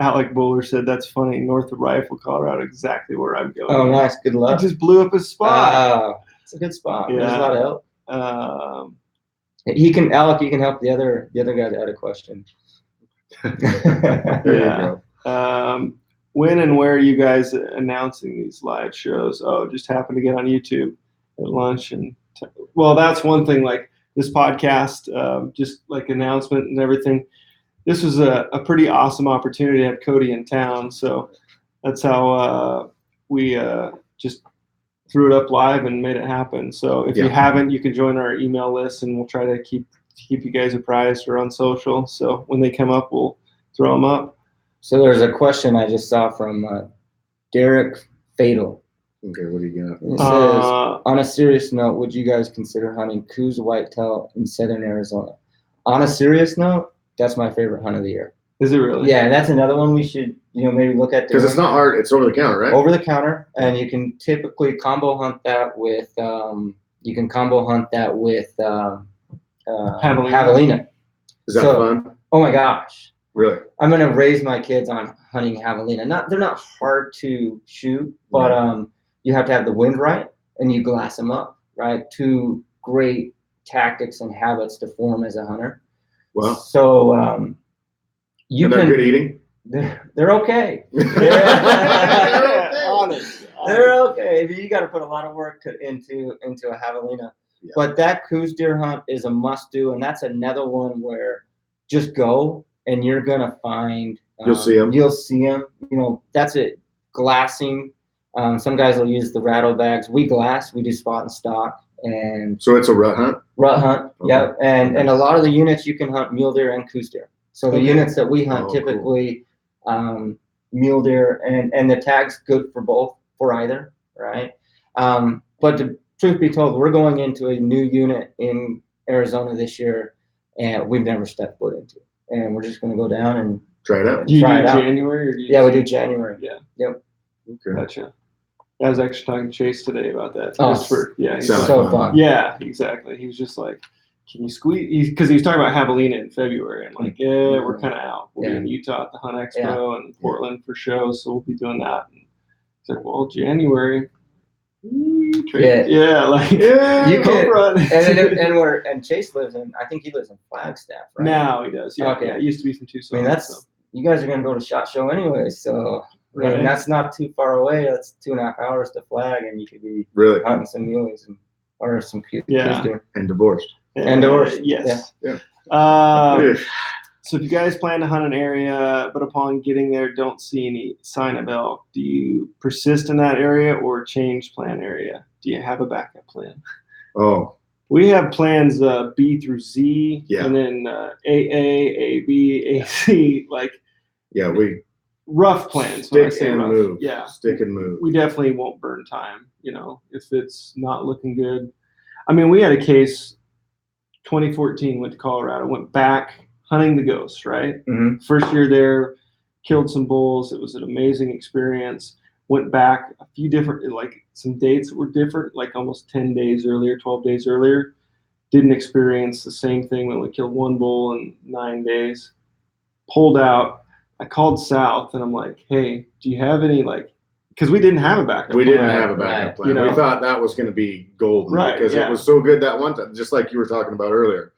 Alec Buller said, "That's funny. North of Rifle, Colorado, exactly where I'm going." Oh, nice. Good luck. He just blew up his spot. It's a good spot. Yeah. There's a lot of elk. Alec, you can help the other guy that had a question. There you go. when and where are you guys announcing these live shows? Oh, just happened to get on YouTube at lunch. Well, that's one thing, like this podcast, just like announcement and everything. This was a pretty awesome opportunity to have Kody in town. So that's how we just threw it up live and made it happen. So if you haven't, you can join our email list, and we'll try to keep you guys apprised or on social. So when they come up, we'll throw them up. So there's a question I just saw from Derek Fatal. Okay, what do you got? It says, on a serious note, would you guys consider hunting Coues whitetail in southern Arizona? On a serious note, that's my favorite hunt of the year. Is it really? Yeah, that's another one we should, maybe look at. Because it's not hard. It's over the counter, right? Over the counter, and you can typically combo hunt that with javelina. Is that fun? Oh my gosh. Really? I'm gonna raise my kids on hunting javelina. They're not hard to shoot, but you have to have the wind right, and you glass them up, right? Two great tactics and habits to form as a hunter. Wow. So they're good eating. They're okay. Honest. They're okay. You got to put a lot of work into a javelina. Yeah. But that Coues deer hunt is a must do, and that's another one where just go and you're gonna find. You'll see them. You'll see them. That's it. Glassing. Some guys will use the rattle bags. We glass. We do spot and stock. And so it's a rut hunt. Rut hunt. Okay. Yep. And a lot of the units you can hunt mule deer and Coues deer. So the units that we hunt typically, mule deer and the tag's good for either, right? But the truth be told, we're going into a new unit in Arizona this year, and we've never stepped foot into it. And we're just going to go down and try it out. Do you do January? Or do you we do January. Yeah. Yep. Okay. Gotcha. I was actually talking to Chase today about that. He's so fun. Yeah, exactly. He was just like, can you squeeze? Because he was talking about javelina in February. I'm like, we're kind of out. We'll be in Utah at the Hunt Expo and Portland for shows, so we'll be doing that. And he's like, well, January. You can run. and Chase lives in. I think he lives in Flagstaff, right? Now he does. Yeah. Okay. Yeah. He used to be from Tucson. I mean, you guys are gonna go to SHOT Show anyway, so. Right. And that's not too far away. That's 2.5 hours to Flag, and you could be hunting some muleys or some cute deer. And divorced. And divorced. Yes. Yeah. So if you guys plan to hunt an area, but upon getting there don't see any sign of elk, do you persist in that area or change plan area? Do you have a backup plan? Oh. We have plans B through Z, and then AA, AB, AC, rough plans. Stick and move. Yeah. Stick and move. We definitely won't burn time, if it's not looking good. I mean, we had a case, 2014, went to Colorado, went back hunting the ghost, right? Mm-hmm. First year there, killed some bulls. It was an amazing experience. Went back a few different, some dates were different, almost 10 days earlier, 12 days earlier. Didn't experience the same thing. We only killed one bull in 9 days. Pulled out. I called South and I'm like, hey, do you have any because we didn't have a backup plan. We didn't have a backup plan. We thought that was going to be golden because it was so good that one time, just like you were talking about earlier.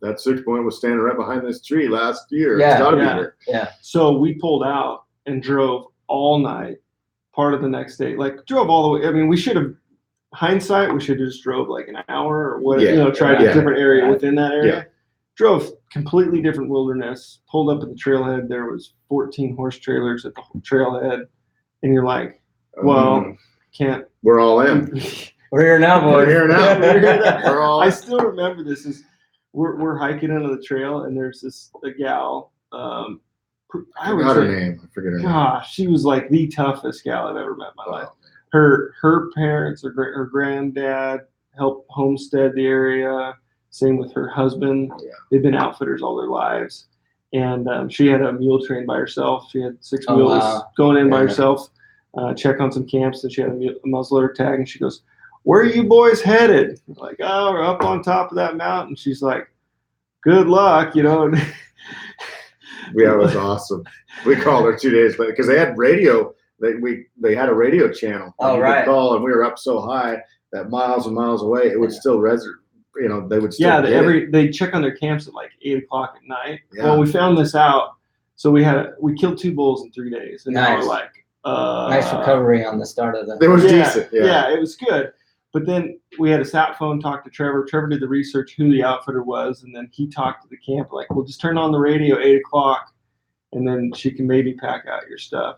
That 6 point was standing right behind this tree last year. Yeah, it's got to be here. Yeah. So we pulled out and drove all night, part of the next day. Drove all the way. I mean, we should have, hindsight, we should have just drove an hour or whatever, tried a different area within that area. Yeah. Drove completely different wilderness, pulled up at the trailhead. There was 14 horse trailers at the trailhead. And you're like, well, can't. We're all in. We're here now, boys. We're here now. We're all. I still remember this. We're hiking into the trail, and there's a gal. I forgot her name. I forget her name. Gosh, she was the toughest gal I've ever met in my life. Her parents, her granddad helped homestead the area. Same with her husband. Yeah. They've been outfitters all their lives. And she had a mule train by herself. She had 6 mules going in by herself, check on some camps. And she had a muzzleloader tag. And she goes, where are you boys headed? We're like, oh, we're up on top of that mountain. She's like, good luck, Yeah, it was awesome. We called her 2 days later because they had radio. They had a radio channel. Oh, right. Call, and we were up so high that miles and miles away, it would still they would still they check on their camps at 8 o'clock at night. Yeah. Well, we found this out So we killed 2 bulls in 3 days, and now Nice. we're like, Nice recovery on the start of the. It was decent. Yeah. It was good. But then we had a sat phone talk to Trevor. Trevor did the research who the outfitter was, and then he talked to the camp like, "We'll just turn on the radio 8 o'clock, and then she can maybe pack out your stuff."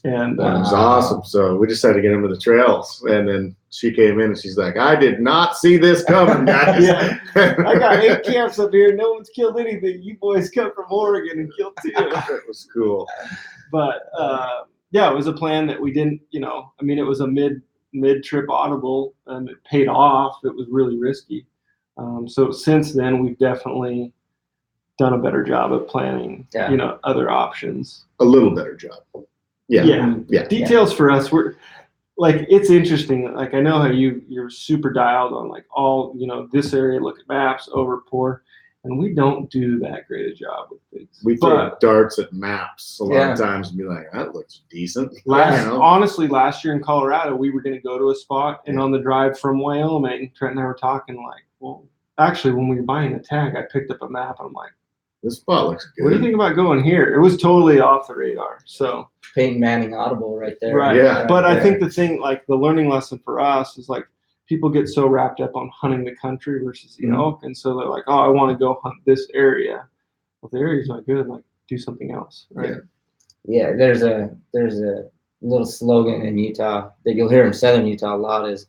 And it was awesome. So we just had to get him to the trails, and then she came in and she's like, "I did not see this coming, guys." I got 8 camps up here. No one's killed anything. You boys come from Oregon and killed 2. It was cool. But it was a plan that we didn't. It was a mid-trip audible, and it paid off. It was really risky. So since then, we've definitely done a better job of planning, other options. A little better job. Yeah. Details for us, we're like, it's interesting. Like, I know how you're super dialed on like all, this area, look at maps, over pour. And we don't do that great a job with things. We throw darts at maps a lot of times and be like, that looks decent. Honestly, last year in Colorado, we were going to go to a spot, and on the drive from Wyoming, Trent and I were talking like, well, actually, when we were buying the tag, I picked up a map, and I'm like, this spot looks good. What do you think about going here? It was totally off the radar. So Peyton Manning audible right there. Right. Yeah. But I think the thing, like the learning lesson for us is like, people get so wrapped up on hunting the country versus the elk, and so they're like, "Oh, I want to go hunt this area." Well, the area's not good. Like, do something else, right? Yeah. There's a little slogan in Utah that you'll hear in southern Utah a lot: is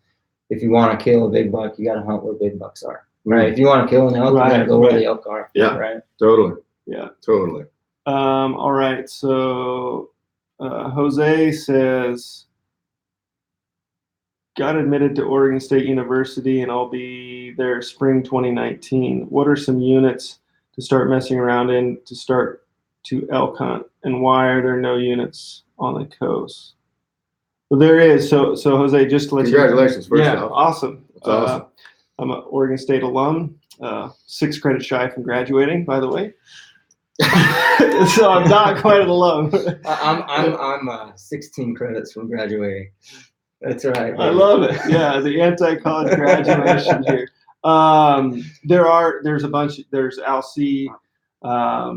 if you want to kill a big buck, you got to hunt where big bucks are. Right. If you want to kill an elk, you got to go where the elk are. Yeah. Right. Totally. Yeah. Totally. All right. So Jose says, got admitted to Oregon State University, and I'll be there spring 2019. What are some units to start messing around in to start to elk hunt, and why are there no units on the coast? Well, there is. So Jose, just to let Congratulations, you know. first off. Awesome. That's awesome. I'm an Oregon State alum, 6 credits shy from graduating, by the way. So I'm not quite an alum. I'm 16 credits from graduating. That's right. Baby. I love it. Yeah, the anti-college graduation here. There's a bunch. There's LC, out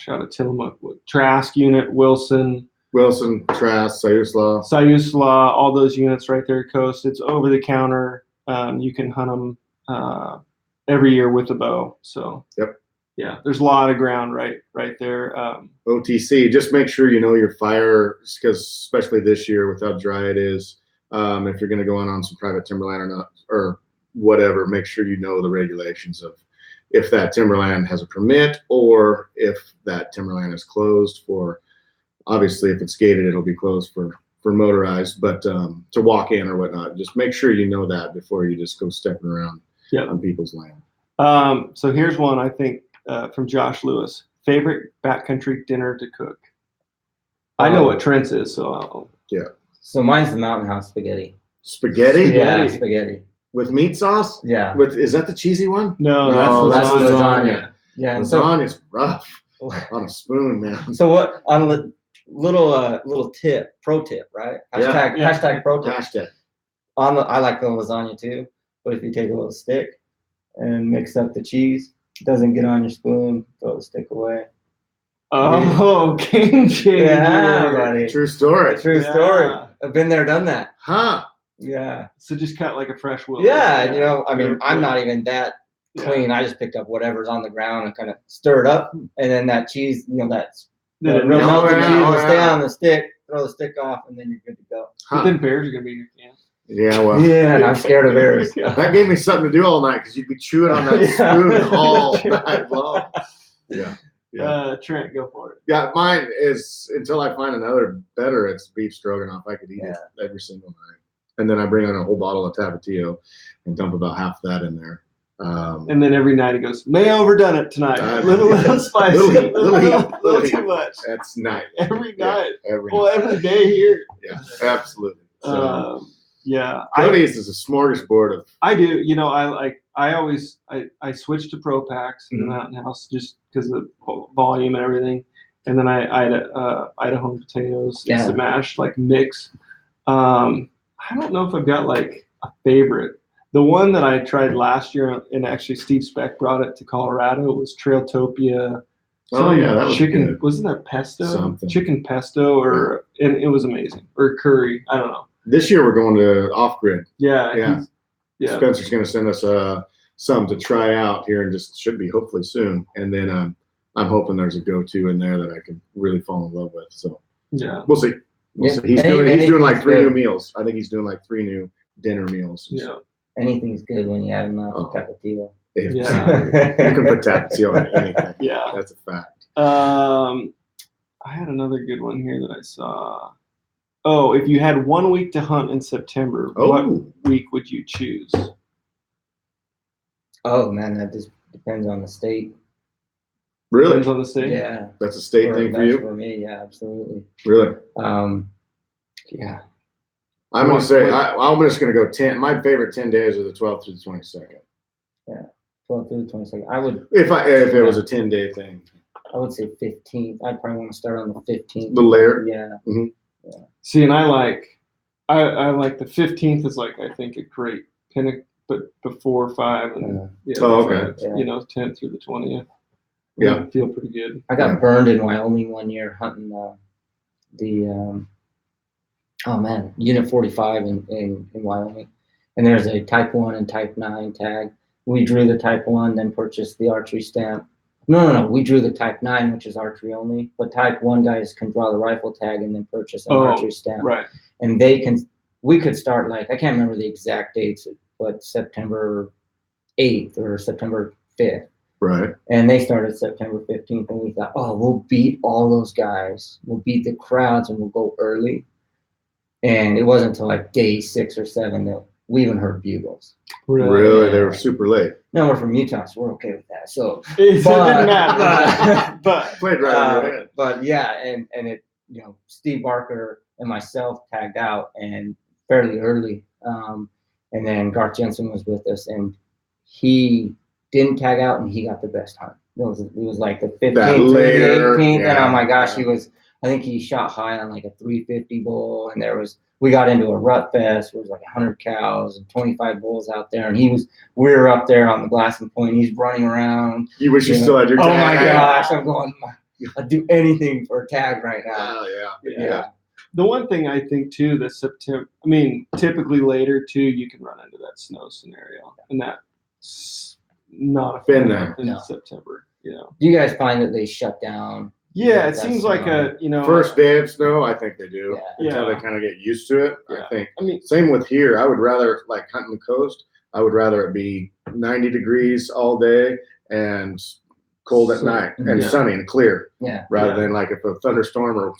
of Tillamook, Trask unit, Wilson, Trask, Sayusla, all those units right there coast. It's over the counter. You can hunt them every year with a bow. So yeah, there's a lot of ground right there. OTC, just make sure you know your fire, because especially this year with how dry it is, if you're going to go on some private timberland or not, or whatever, make sure you know the regulations of if that timberland has a permit or if that timberland is closed for, obviously if it's gated, it'll be closed for motorized, but to walk in or whatnot, just make sure you know that before you just go stepping around on people's land. So here's one, I think, from Josh Lewis. Favorite backcountry dinner to cook? I know what Trent's is, so So mine's the Mountain House spaghetti. Spaghetti? Yeah, spaghetti. With meat sauce? Yeah. Is that the cheesy one? No, that's lasagna. Yeah, and lasagna's rough on a spoon, man. So what? On a little tip, pro tip, right? Hashtag pro tip. Hashtag. I like the lasagna too, but if you take a little stick and mix up the cheese, it doesn't get on your spoon. Throw the stick away. Oh, game changer! Yeah, buddy. True story. True story. I've been there, done that. Huh? Yeah. So just cut like a fresh willow. Yeah, I mean, I'm not even that clean. I just picked up whatever's on the ground and kind of stir it up, and then that cheese, that real melted cheese will stay on the stick. Throw the stick off, and then you're good to go. But then bears are gonna be in your camp. Yeah, well. Yeah, and I'm scared of bears. That gave me something to do all night because you'd be chewing on that spoon all night long. Yeah. Trent, go for it. Yeah, mine is, until I find another better, it's beef stroganoff. I could eat it every single night. And then I bring on a whole bottle of Tapatio and dump about half that in there. And then every night he goes, may have overdone it tonight. Little spicy. Little too much. That's night. Every night. Every every day here. Yeah, absolutely. So, Cody's is a smorgasbord of. I do. I switched to Pro Packs in the Mountain House just because of the volume and everything. And then I had Idaho potatoes, smashed, like mix. I don't know if I've got like a favorite. The one that I tried last year, and actually Steve Speck brought it to Colorado, was Trailtopia. Oh yeah, that was chicken. good. Wasn't that pesto? Something. Chicken pesto, and it was amazing. Or curry. I don't know. This year we're going to off grid. Yeah. Spencer's going to send us some to try out here, and just should be hopefully soon. And then I'm hoping there's a go-to in there that I can really fall in love with. So yeah, we'll see. We'll see. He's doing like 3 new meals. I think he's doing like 3 new dinner meals. Yeah. Anything's good when you add enough tapatio. Yeah. You can put tapatio on anything. Yeah. That's a fact. I had another good one here that I saw. Oh, if you had 1 week to hunt in September, what week would you choose? Oh man, that just depends on the state. Really? Depends on the state? Yeah. That's a state thing for you? For me, yeah, absolutely. Really? Yeah. I'm going to say, I'm just going to go 10. My favorite 10 days are the 12th through the 22nd. Yeah. 12th through the 22nd. I would. If it was a 10-day thing. I would say 15th. I'd probably want to start on the 15th. The layer? Yeah. Mm-hmm. Yeah. See, and I like the 15th is like, I think, a great pinnacle, but before 5 and okay. 10th through the 20th. Yeah. Feel pretty good. I got burned in Wyoming one year hunting Unit 45 in Wyoming. And there's a type 1 and type 9 tag. We drew the type 1, then purchased the archery stamp. No. We drew the type 9, which is archery only. But type 1 guys can draw the rifle tag and then purchase an archery stamp. Right. And we could start I can't remember the exact dates, but September 8th or September 5th. Right. And they started September 15th, and we thought, we'll beat all those guys. We'll beat the crowds, and we'll go early. And it wasn't until like day 6 or 7 that we even heard bugles. Really? They were super late. No, we're from Utah, so we're okay with that. So it didn't matter. But played right on your head. But yeah, and it, Steve Barker and myself tagged out and fairly early. And then Garth Jensen was with us, and he didn't tag out, and he got the best hunt. It was like the 15th to the 18th, and oh my gosh, I think he shot high on like a 350 bull, and we got into a rut fest. There was like 100 cows and 25 bulls out there, and we were up there on the glassing point. He's running around. You wish you still had your tag. Oh my gosh, I'm going, I'd do anything for a tag right now. Oh yeah. The one thing I think too, typically later too, you can run into that snow scenario, and that's not a been there in September. Do you guys find that they shut down? Yeah, it seems like first day of snow. I think they do until Yeah. they kind of get used to it. Yeah. I think. Same with here. I would rather like hunting the coast. I would rather it be 90 degrees all day and cold at night and sunny and clear. Yeah. Rather than like if a thunderstorm or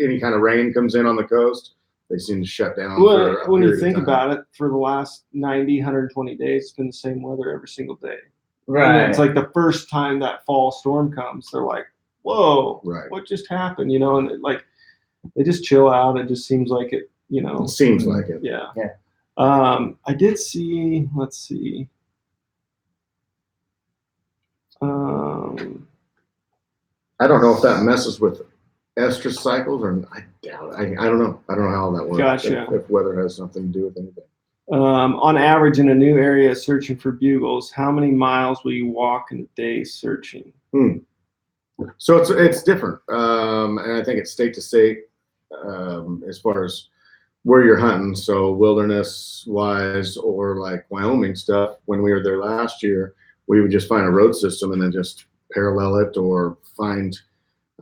any kind of rain comes in on the coast, they seem to shut down. Well, when you think about it, for the last 90, 120 days, it's been the same weather every single day. Right. And it's like the first time that fall storm comes, they're like, whoa, right. What just happened? And they just chill out. It just seems like it, It seems like it. Yeah. Yeah. I did see, let's see. I don't know if that messes with estrus cycles, or I doubt it. I don't know. I don't know how that works. Gotcha. If weather has something to do with anything. On average, in a new area searching for bugles, how many miles will you walk in a day searching? So it's different, and I think it's state to state as far as where you're hunting. So wilderness wise, or like Wyoming stuff. When we were there last year, we would just find a road system and then just parallel it, or find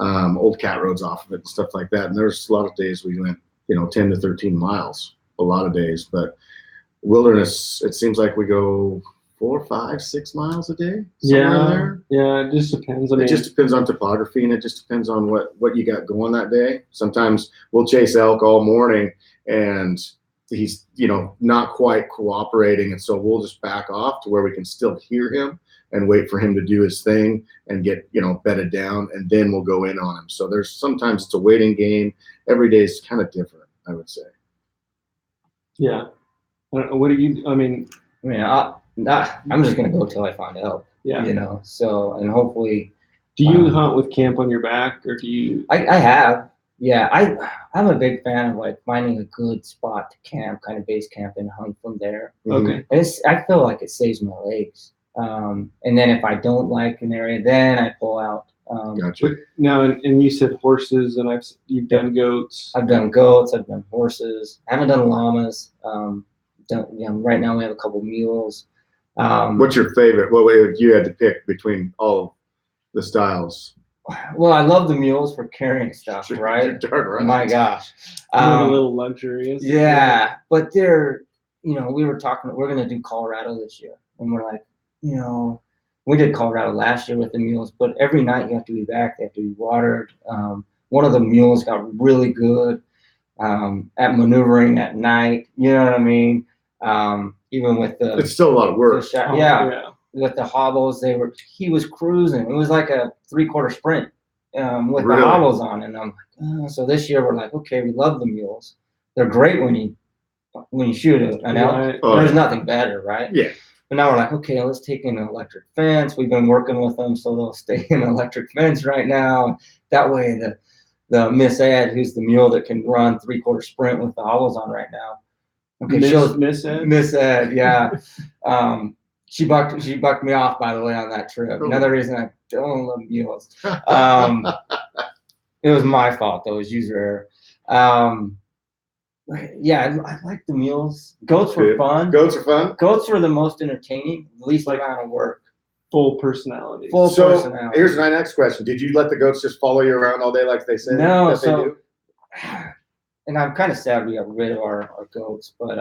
old cat roads off of it and stuff like that. And there's a lot of days we went 10 to 13 miles, a lot of days. But wilderness, it seems like we go 4, 5, 6 miles a day. Yeah, it just depends. It just depends on topography, and it just depends on what you got going that day. Sometimes we'll chase elk all morning, and he's not quite cooperating, and so we'll just back off to where we can still hear him and wait for him to do his thing and get bedded down, and then we'll go in on him. So there's sometimes it's a waiting game. Every day is kind of different, I would say. Yeah. What do you? I'm just gonna go till I find elk. Yeah. So, and hopefully. Do you hunt with camp on your back, or do you? I have. Yeah, I'm a big fan of like finding a good spot to camp, kind of base camp and hunt from there. Okay. And I feel like it saves my legs. And then if I don't like an area, then I pull out. Gotcha. But now, and you said horses, and you've done goats. I've done goats. I've done horses. I haven't done llamas. Right now we have a couple mules. What's your favorite? Well, if you had to pick between all the styles. Well, I love the mules for carrying stuff, right? Darn right. My gosh. A little luxurious. Yeah, but they're, we were talking, we're going to do Colorado this year. And we're like, we did Colorado last year with the mules, but every night you have to be back. They have to be watered. One of the mules got really good at maneuvering at night. You know what I mean? Even with the, it's still a lot of work. Yeah. With the hobbles, he was cruising. It was like a 3/4 sprint with the hobbles on. And I'm like, so this year we're like, okay, we love the mules. They're great when you shoot an elk. Right. There's nothing better, right? Yeah. But now we're like, okay, let's take in an electric fence. We've been working with them, so they'll stay in an electric fence right now. That way, the Miss Ed, who's the mule that can run 3/4 sprint with the hobbles on right now. Okay, Miss Ed. Miss Ed, yeah. She bucked me off, by the way, on that trip. Another reason I don't love mules. It was my fault, though. It was user error. Yeah, I like the mules. Goats were fun. Goats are fun. Goats were the most entertaining, least amount of work. Full personality. Personality. Here's my next question: did you let the goats just follow you around all day like they say? No, they do? And I'm kind of sad we got rid of our goats, but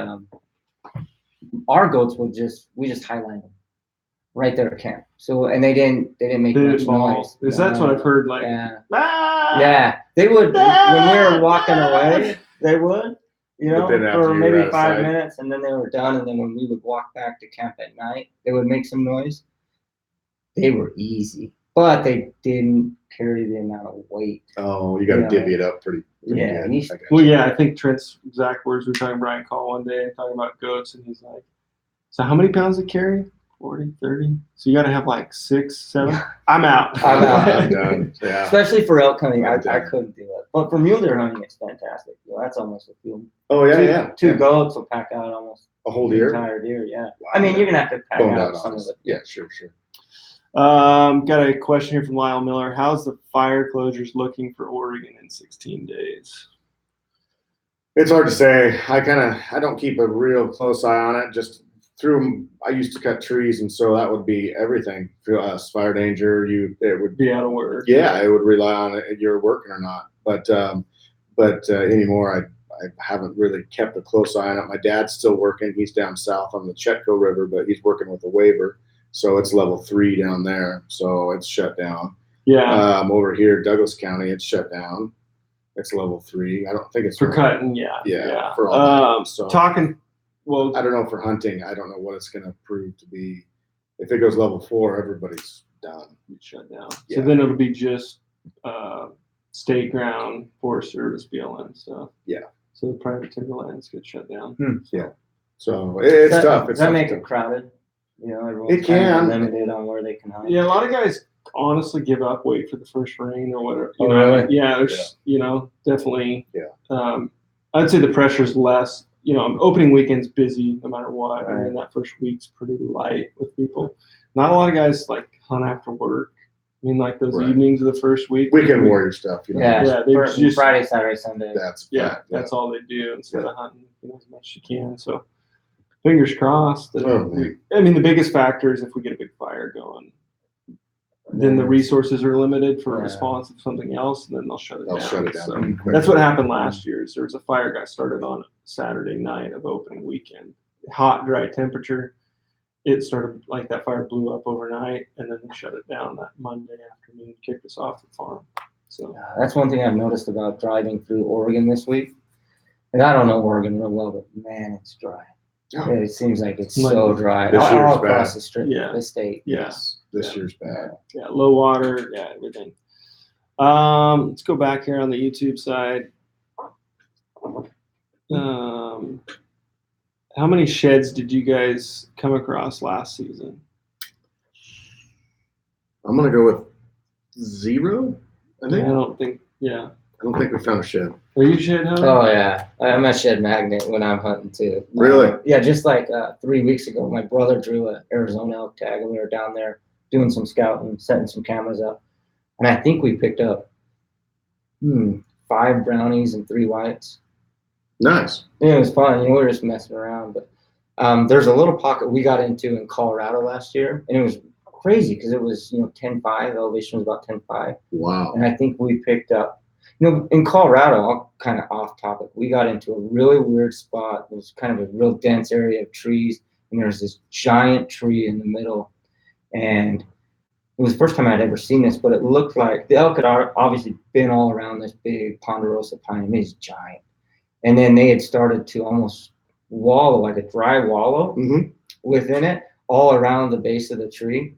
our goats we just highline them right there at camp. So and they didn't make much noise. That's what I've heard. Like yeah, they would when we were walking away. They would. For maybe 5 minutes, and then they were done. And then when we would walk back to camp at night, they would make some noise. They were easy, but they didn't carry the amount of weight. Oh, you got to divvy it up pretty yeah. good. Well, yeah, I think Trent's exact words. We were talking to Brian Call one day, talking about goats, and he's like, so how many pounds they carry? 40, 30? So you got to have like 6, 7? I'm out. I'm done. Yeah. Especially for elk hunting, I couldn't do it. But for mule deer hunting, it's fantastic. That's almost a field. Oh, yeah, Two goats will pack out almost a whole deer? Entire deer, yeah. Wow. I mean, you're going to have to pack out some of it. Yeah, sure. Got a question here from Lyle Miller. How's the fire closures looking for Oregon in 16 days? It's hard to say. I don't keep a real close eye on it. Just I used to cut trees, and so that would be everything for us. Fire danger, it would be out of work. Yeah, it would rely on it, you're working or not. But anymore, I haven't really kept a close eye on it. My dad's still working. He's down south on the Chetco River, but he's working with a waiver, so it's level 3 down there. So it's shut down. Yeah. Over here, Douglas County, it's shut down. It's level 3. I don't think it's for cutting. Yeah. For all that. So Well, I don't know for hunting. I don't know what it's going to prove to be. If it goes level 4, everybody's done. Shut down. Yeah. So then it'll be just state ground, Forest Service, BLM stuff. Yeah. So the private timberlands get shut down. Yeah. So it's tough. Does that make it crowded? It can. Limited on where they can hunt. Yeah, a lot of guys honestly give up, wait for the first rain or whatever. Really? Yeah, there's definitely. Yeah. I'd say the pressure's less. Opening weekend's busy no matter what. Right. And that first week's pretty light with people. Not a lot of guys like hunt after work. I mean, like those evenings of the first week. Weekend warrior stuff. Yeah, they just Friday, Saturday, Sunday. That's all they do instead of hunting as much as you can. So fingers crossed. The biggest factor is if we get a big fire going. Then the resources are limited for a response of something else, and then they'll shut it down. So that's what happened last year. Is there was a fire got started on Saturday night of opening weekend. Hot, dry temperature. It started like that fire blew up overnight, and then they shut it down that Monday afternoon, kicked us off the farm. So that's one thing I've noticed about driving through Oregon this week. And I don't know Oregon real well, but man, it's dry. Oh. It seems like it's so dry. All across the state. Yes. This year's bad. Yeah, low water, everything. Let's go back here on the YouTube side. How many sheds did you guys come across last season? I'm gonna go with 0. I think. I don't think. Yeah. I don't think we found a shed. Are you shed hunting? Oh yeah, I'm a shed magnet when I'm hunting too. Really? Yeah, just like 3 weeks ago, my brother drew an Arizona elk tag, and we were down there doing some scouting, setting some cameras up, and I think we picked up 5 brownies and 3 whites. Nice. Yeah, it was fun. We were just messing around, but there's a little pocket we got into in Colorado last year, and it was crazy because it was 10.5, elevation was about 10.5. Wow. And I think we picked up. In Colorado, kind of off topic, we got into a really weird spot. It was kind of a real dense area of trees, and there's this giant tree in the middle. And it was the first time I'd ever seen this, but it looked like the elk had obviously been all around this big ponderosa pine. I mean, it's giant. And then they had started to almost wallow, like a dry wallow within it, all around the base of the tree.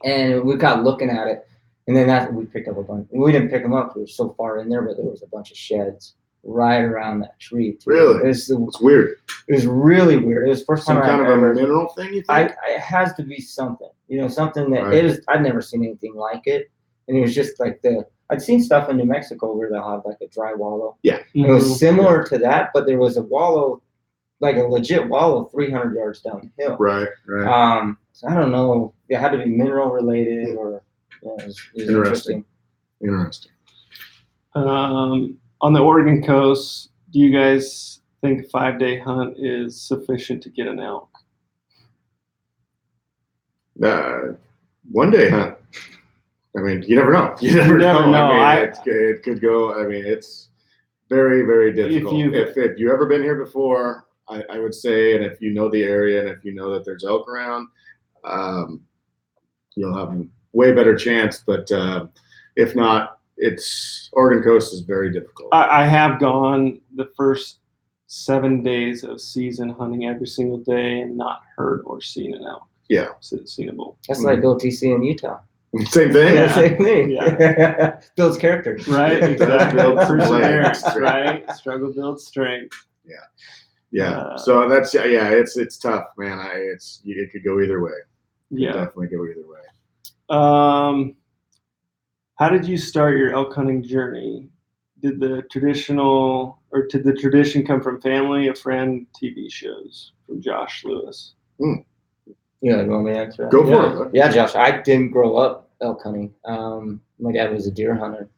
And we got looking at it. And then we picked up a bunch. We didn't pick them up. We were so far in there, but there was a bunch of sheds right around that tree too. Really? It's weird. It was really weird. It was the first time kind of a mineral thing, you think? It has to be something. Something that I'd never seen anything like it. And it was just like I'd seen stuff in New Mexico where they'll have like a dry wallow. Yeah. It was similar to that, but there was a wallow, like a legit wallow 300 yards down the hill. Right, right. So I don't know. It had to be mineral related or it was interesting. Interesting. On the Oregon coast, do you guys think a 5-day hunt is sufficient to get an elk? 1-day hunt. I mean, you never know. You never know. I mean, it could go. I mean, it's very, very difficult. If you've ever been here before, I would say, and if you know the area and if you know that there's elk around, you'll have a way better chance. But if not, Oregon coast is very difficult. I have gone the first 7 days of season hunting every single day and not heard or seen an elk. Yeah. Seen a bull. That's like OTC in Utah. Same thing. Yeah, same thing. Yeah. Builds character. Right. Exactly. Perseverance. Right. Struggle builds strength. Yeah. Yeah. So that's it's tough, man. It could go either way. Yeah. Definitely go either way. How did you start your elk hunting journey? Did the tradition come from family, a friend, TV shows? From Josh Lewis. Yeah, you want me to answer that? Go for it. Yeah, Josh, I didn't grow up elk hunting. My dad was a deer hunter.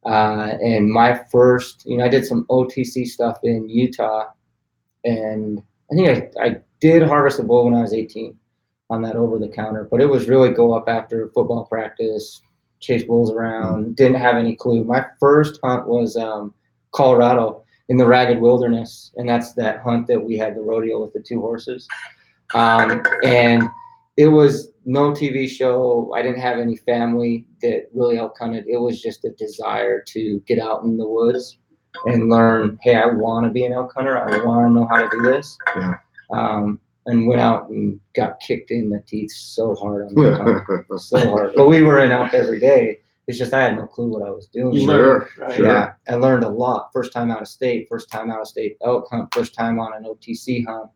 And my first, I did some OTC stuff in Utah. And I think I did harvest a bull when I was 18 on that over-the-counter. But it was really go up after football practice, chase bulls around, didn't have any clue. My first hunt was Colorado in the Ragged Wilderness. And that's that hunt that we had the rodeo with the 2 horses. And it was no TV show. I didn't have any family that really elk hunted. It was just a desire to get out in the woods and learn, hey, I want to be an elk hunter. I want to know how to do this. Yeah. And went out and got kicked in the teeth so hard on the hunt. So hard. But we were out every day. It's just I had no clue what I was doing. Sure. Yeah. I learned a lot. First time out of state elk hunt, first time on an OTC hunt.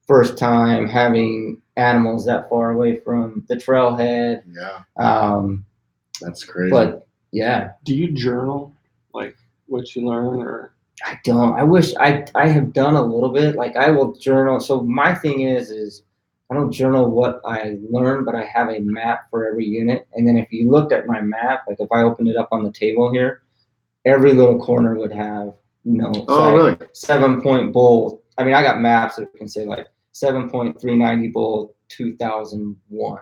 First time having animals that far away from the trailhead. Yeah. That's crazy. But yeah. Do you journal like what you learn or? I don't. I wish I have done a little bit. Like I will journal. So my thing is I don't journal what I learn, but I have a map for every unit. And then if you looked at my map, like if I opened it up on the table here, every little corner would have, really? 7-point bull. I mean, I got maps that can say like 7.390 bull 2001.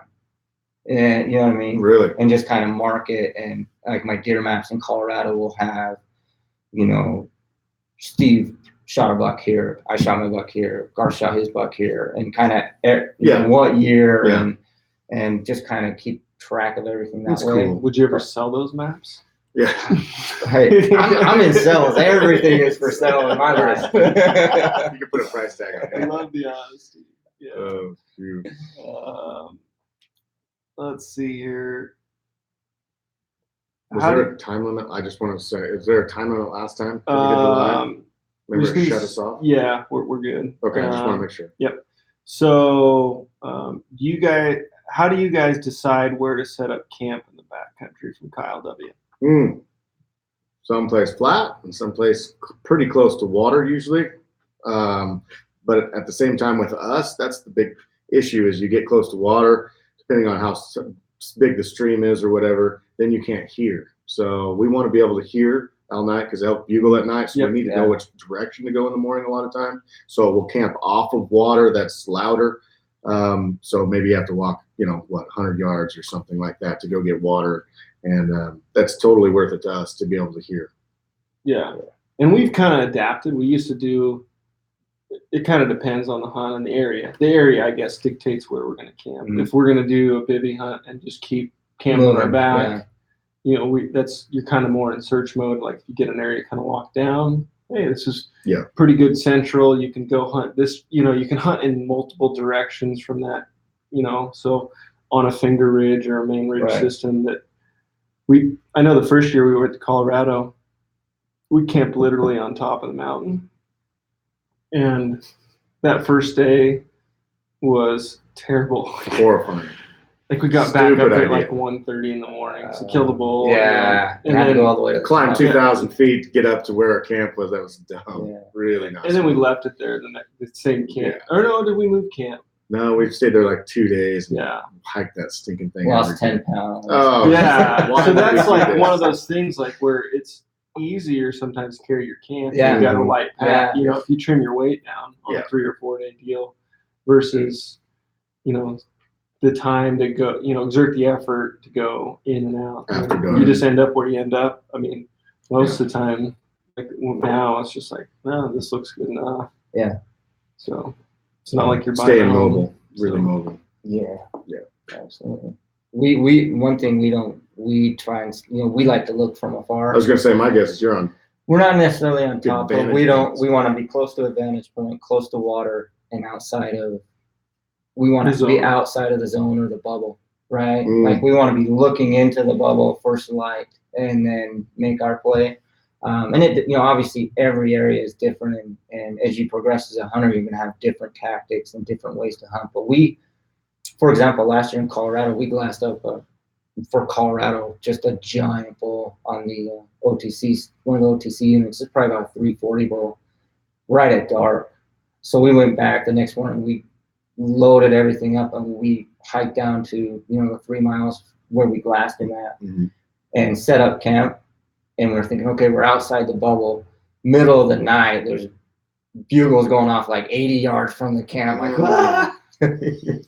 And you know what I mean? Really? And just kind of mark it. And like my deer maps in Colorado will have, Steve shot a buck here. I shot my buck here. Gar shot his buck here. And kind of what year and just kind of keep track of everything that way. Cool. Would you ever sell those maps? Yeah. Hey, I'm in sales. Everything is for sale in my life. You can put a price tag on it. I love the honesty. Yeah. Oh, shoot. Let's see here. Was there a time limit? I just want to say, is there a time limit last time? Remember to shut us off? Yeah, we're good. Okay, I just want to make sure. Yep. So, how do you guys decide where to set up camp in the backcountry from Kyle W? Someplace flat and someplace pretty close to water usually. But at the same time with us, that's the big issue is you get close to water, depending on how big the stream is or whatever, then you can't hear. So we want to be able to hear all night because they'll bugle at night. So we need to know which direction to go in the morning a lot of time. So we'll camp off of water that's louder. So maybe you have to walk, 100 yards or something like that to go get water. And that's totally worth it to us to be able to hear. Yeah. And we've kind of adapted. We used to do, it kind of depends on the hunt and the area. The area, I guess, dictates where we're going to camp. Mm-hmm. If we're going to do a bivvy hunt and just keep camping on our back, you're kind of more in search mode. Like if you get an area kind of locked down, hey, this is pretty good central. You can go hunt this, you can hunt in multiple directions from that, so on a finger ridge or a main ridge system that I know the first year we went to Colorado, we camped literally on top of the mountain. And that first day was terrible. Horrifying. Like we got back up at like 1:30 in the morning to kill the bull. Yeah. And then go all the way to climb 2,000 feet to get up to where our camp was. That was dumb. Yeah. Really nice. And then we left it there, the same camp. Yeah. Or no, did we move camp? No, we stayed there like 2 days. And hiked that stinking thing. Lost 10 pounds. Oh, yeah. So that's like one of those things like where it's easier sometimes to carry your camp. Yeah. You got a light pack. If you trim your weight down on a 3 or 4 day deal versus, the time to go, exert the effort to go in and out. You just end up where you end up. I mean, most of the time, like now it's just like, no, this looks good enough. Yeah. So it's not like you're buying staying mobile, really mobile. Yeah. Yeah. Absolutely. We one thing we try and we like to look from afar. I was gonna say my guess is you're on. We're not necessarily on top, but we want to be close to a vantage point, close to water, and outside of. We want to be outside of the zone or the bubble, right? Like we want to be looking into the bubble, first light, and then make our play. And it, obviously every area is different, and as you progress as a hunter, you're gonna have different tactics and different ways to hunt. But for example, last year in Colorado, we glassed up for Colorado just a giant bull on the OTC, one of the OTC units. It's probably about a 340 bull, right at dark. So we went back the next morning. We loaded everything up and we hiked down to the 3 miles where we glassed him at and set up camp. And we're thinking, okay, we're outside the bubble, middle of the night. There's bugles going off like 80 yards from the camp, like and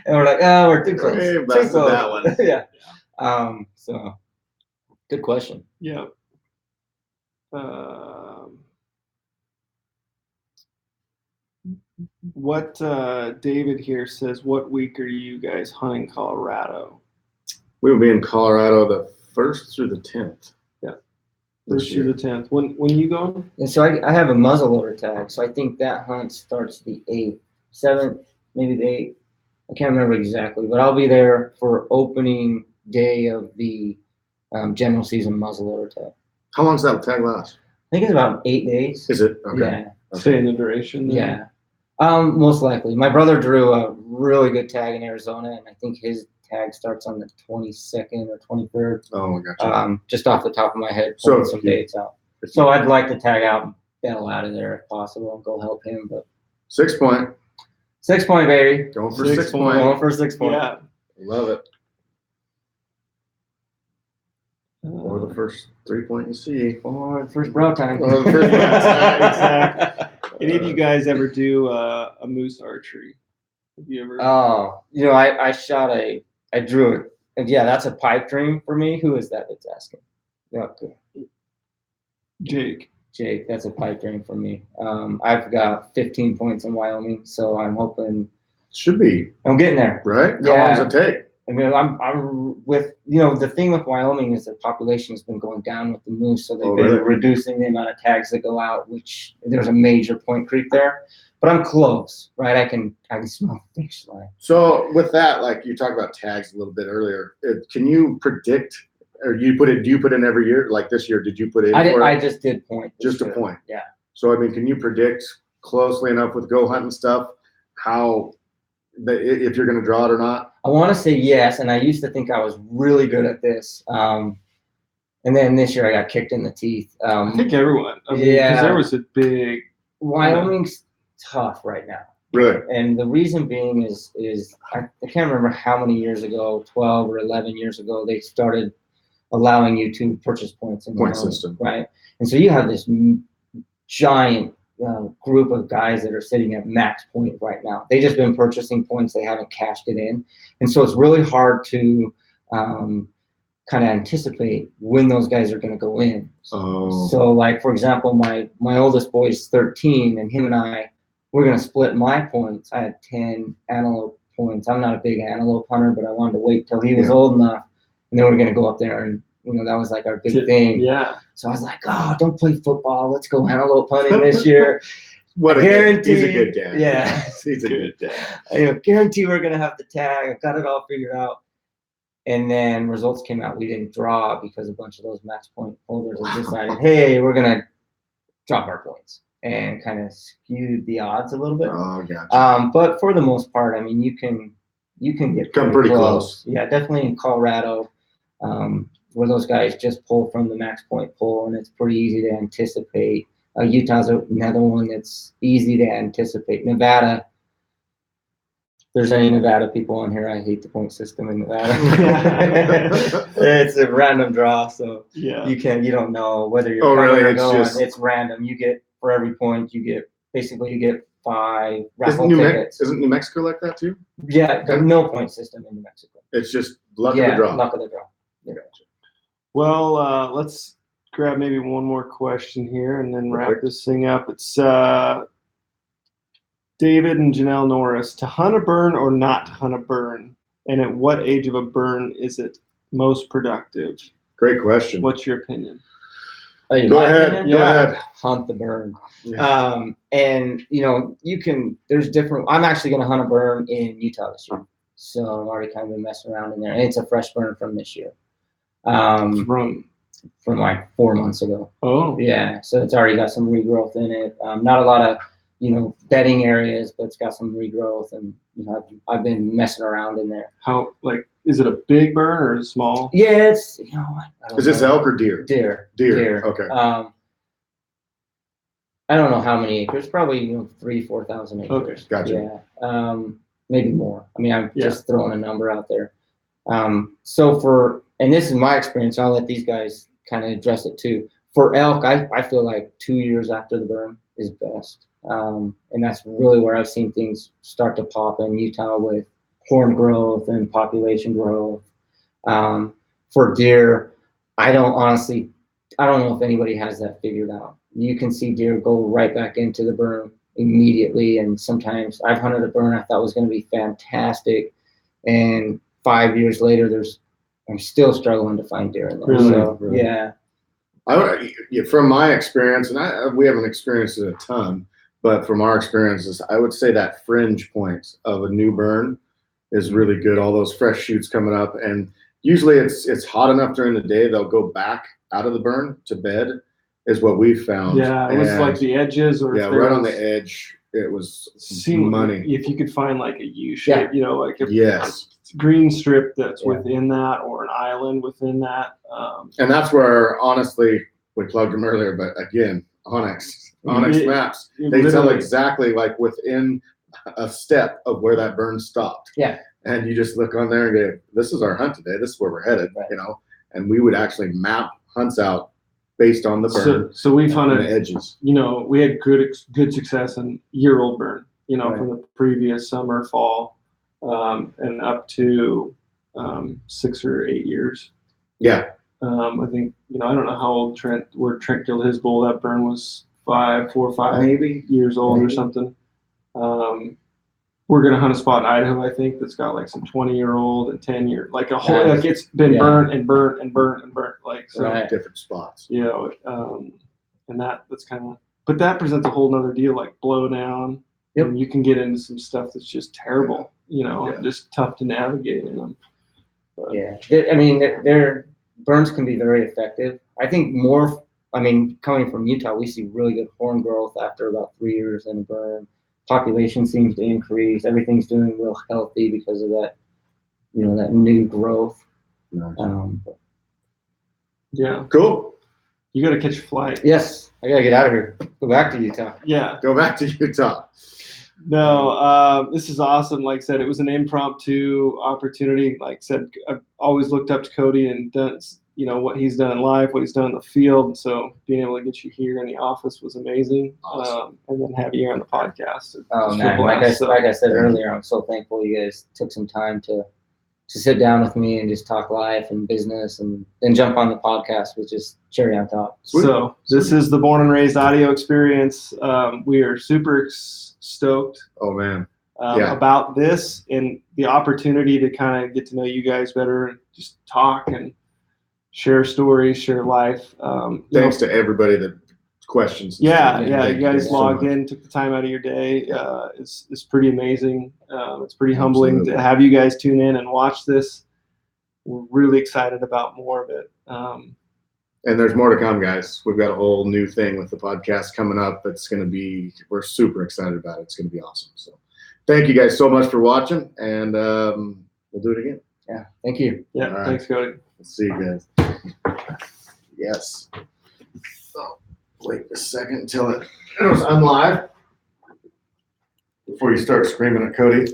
we're like, oh, we're too close. Hey, too close. That one. Yeah. So good question. Yeah. What David here says, what week are you guys hunting Colorado? We will be in Colorado the 1st through the 10th. Yeah. 1st through the 10th. When you going? And so I have a muzzleloader tag. So I think that hunt starts the 8th, 7th, maybe the 8th. I can't remember exactly, but I'll be there for opening day of the general season muzzleloader tag. How long does that tag last? I think it's about 8 days. Is it? Okay. Yeah. Okay. Stay in the duration then? Yeah. Most likely. My brother drew a really good tag in Arizona, and I think his tag starts on the 22nd or 23rd. Oh, gotcha. Just off the top of my head, pulling some dates out. So I'd like to tag out and bail out of there if possible and go help him. But 6 point. 6 point, baby. Going for 6 point. Going for 6 point. Yeah. Love it. Or the first 3 point you see. Or the first brow time. Or the first brow time. Exactly. Any of you guys ever do a moose archery? Have you ever? Oh, I drew it. And yeah, that's a pipe dream for me. Who is that that's asking? Okay. Jake, that's a pipe dream for me. I've got 15 points in Wyoming, so I'm hoping. Should be. I'm getting there. Right? How long does it take? I mean, I'm with, the thing with Wyoming is their population has been going down with the moose, so they've been reducing the amount of tags that go out, which there's a major point creep there. But I'm close, right? I can smell fish line. So with that, like you talked about tags a little bit earlier, can you predict, or do you put in every year? Like this year, did you put in? I just did point. Just a point. Yeah. So I mean, can you predict closely enough with goHUNT and stuff if you're going to draw it or not? I want to say yes, and I used to think I was really good at this. And then this year I got kicked in the teeth. I think everyone. I mean, yeah. because there was a big. Wyoming's tough right now. Really? And the reason being is I can't remember how many years ago, 12 or 11 years ago, they started allowing you to purchase points in Point Wyoming, system. right? And so you have this giant group of guys that are sitting at max point right now. They've just been purchasing points. They haven't cashed it in. And so it's really hard to kind of anticipate when those guys are going to go in. Oh. So like, for example, my oldest boy is 13 and him and I, we're going to split my points. I had 10 antelope points. I'm not a big antelope hunter, but I wanted to wait till he was old enough. And then we're going to go up there and, that was like our big thing. Yeah. So I was like, oh, don't play football. Let's go antelope hunting this year. What guarantee, he's a good dad. Yeah. He's a good dad. I guarantee we're going to have the tag. I've got it all figured out. And then results came out. We didn't draw because a bunch of those max point holders had decided, hey, we're going to drop our points, and kind of skewed the odds a little bit. Oh, gotcha. But for the most part, I mean, you can get pretty close. Yeah, definitely in Colorado, where those guys just pull from the max point pool, and it's pretty easy to anticipate. Utah's another one that's easy to anticipate. Nevada. There's any Nevada people on here, I hate the point system in Nevada. It's a random draw, so you don't know whether you're coming or going. It's random. You get, for every point, you get 5 raffle tickets. Isn't New Mexico like that too? Yeah, there's no point system in New Mexico. It's just luck of the draw. Luck of the draw. Yeah. Well, let's grab maybe one more question here and then wrap this thing up. It's David and Janelle Norris, to hunt a burn or not to hunt a burn, and at what age of a burn is it most productive? Great question. What's your opinion? Go ahead. Go ahead. Hunt the burn. Yeah. And there's different. I'm actually going to hunt a burn in Utah this year, so I've already kind of been messing around in there, and it's a fresh burn from this year. From like 4 months ago. Oh. Yeah, so it's already got some regrowth in it. Not a lot of bedding areas, but it's got some regrowth, and I've been messing around in there. How, like, is it a big burn or is it small? Yeah, it's Is this elk or deer? Deer. Okay. I don't know how many acres. Probably 3,000-4,000 acres. Okay, gotcha. Yeah. Maybe more. I mean, I'm just throwing a number out there. And this is my experience. I'll let these guys kind of address it too. For elk, I feel like 2 years after the burn is best. And that's really where I've seen things start to pop in Utah with horn growth and population growth. For deer, I don't know if anybody has that figured out. You can see deer go right back into the burn immediately, and sometimes I've hunted a burn I thought was going to be fantastic, and 5 years later, I'm still struggling to find deer in there. Really? So, Really? yeah. From my experience, and we haven't experienced it a ton, but from our experiences, I would say that fringe point of a new burn is really good. All those fresh shoots coming up, and usually it's hot enough during the day, they'll go back out of the burn to bed, is what we've found. Yeah, it was like the edges, or right on the edge. It was money. If you could find like a U shape, like a green strip that's within that, or an island within that. And that's where, honestly, we plugged them earlier, but again, Onyx maps, they tell exactly like within a step of where that burn stopped. Yeah. And you just look on there and go, this is our hunt today. This is where we're headed, and we would actually map hunts out based on the burn. So we've hunted the edges. We had good success in year-old burn, from the previous summer, fall, and up to 6 or 8 years. Yeah. I think, I don't know how old Trent killed his bull. That burn was 4 or 5 maybe years old or something. We're gonna hunt a spot in Idaho, I think, that's got like some 20-year-old and 10-year, like a whole, like it's been burnt and burnt and burnt and burnt, like so. Different spots. And that's kind of, but that presents a whole nother deal, like blow down. Yep. And you can get into some stuff that's just terrible, just tough to navigate in them. But, their burns can be very effective. I think coming from Utah, we see really good horn growth after about 3 years in a burn. Population seems to increase. Everything's doing real healthy because of that, that new growth. Nice. Yeah. Cool. You got to catch a flight. Yes, I gotta get out of here. Go back to Utah. Yeah. Go back to Utah. No, this is awesome. Like I said, it was an impromptu opportunity. Like I said, I've always looked up to Cody and done, what he's done in life, what he's done in the field. So being able to get you here in the office was amazing. Awesome. And then have you here on the podcast. Oh man, like I said earlier, I'm so thankful you guys took some time to sit down with me and just talk life and business, and then jump on the podcast, which is cherry on top. So this is the Born and Raised audio experience. We are super stoked. Oh man. About this and the opportunity to kind of get to know you guys better and just talk and share stories, share life. Thanks to everybody that questions. Yeah. You guys logged in, took the time out of your day. It's pretty amazing. It's pretty humbling to have you guys tune in and watch this. We're really excited about more of it. And there's more to come, guys. We've got a whole new thing with the podcast coming up. It's going to be, we're super excited about it. It's going to be awesome. So thank you guys so much for watching, and we'll do it again. Yeah. Thank you. Yeah. Right. Thanks, Cody. Let's see you guys. Yes. So wait a second until it goes unlive before you start screaming at Cody.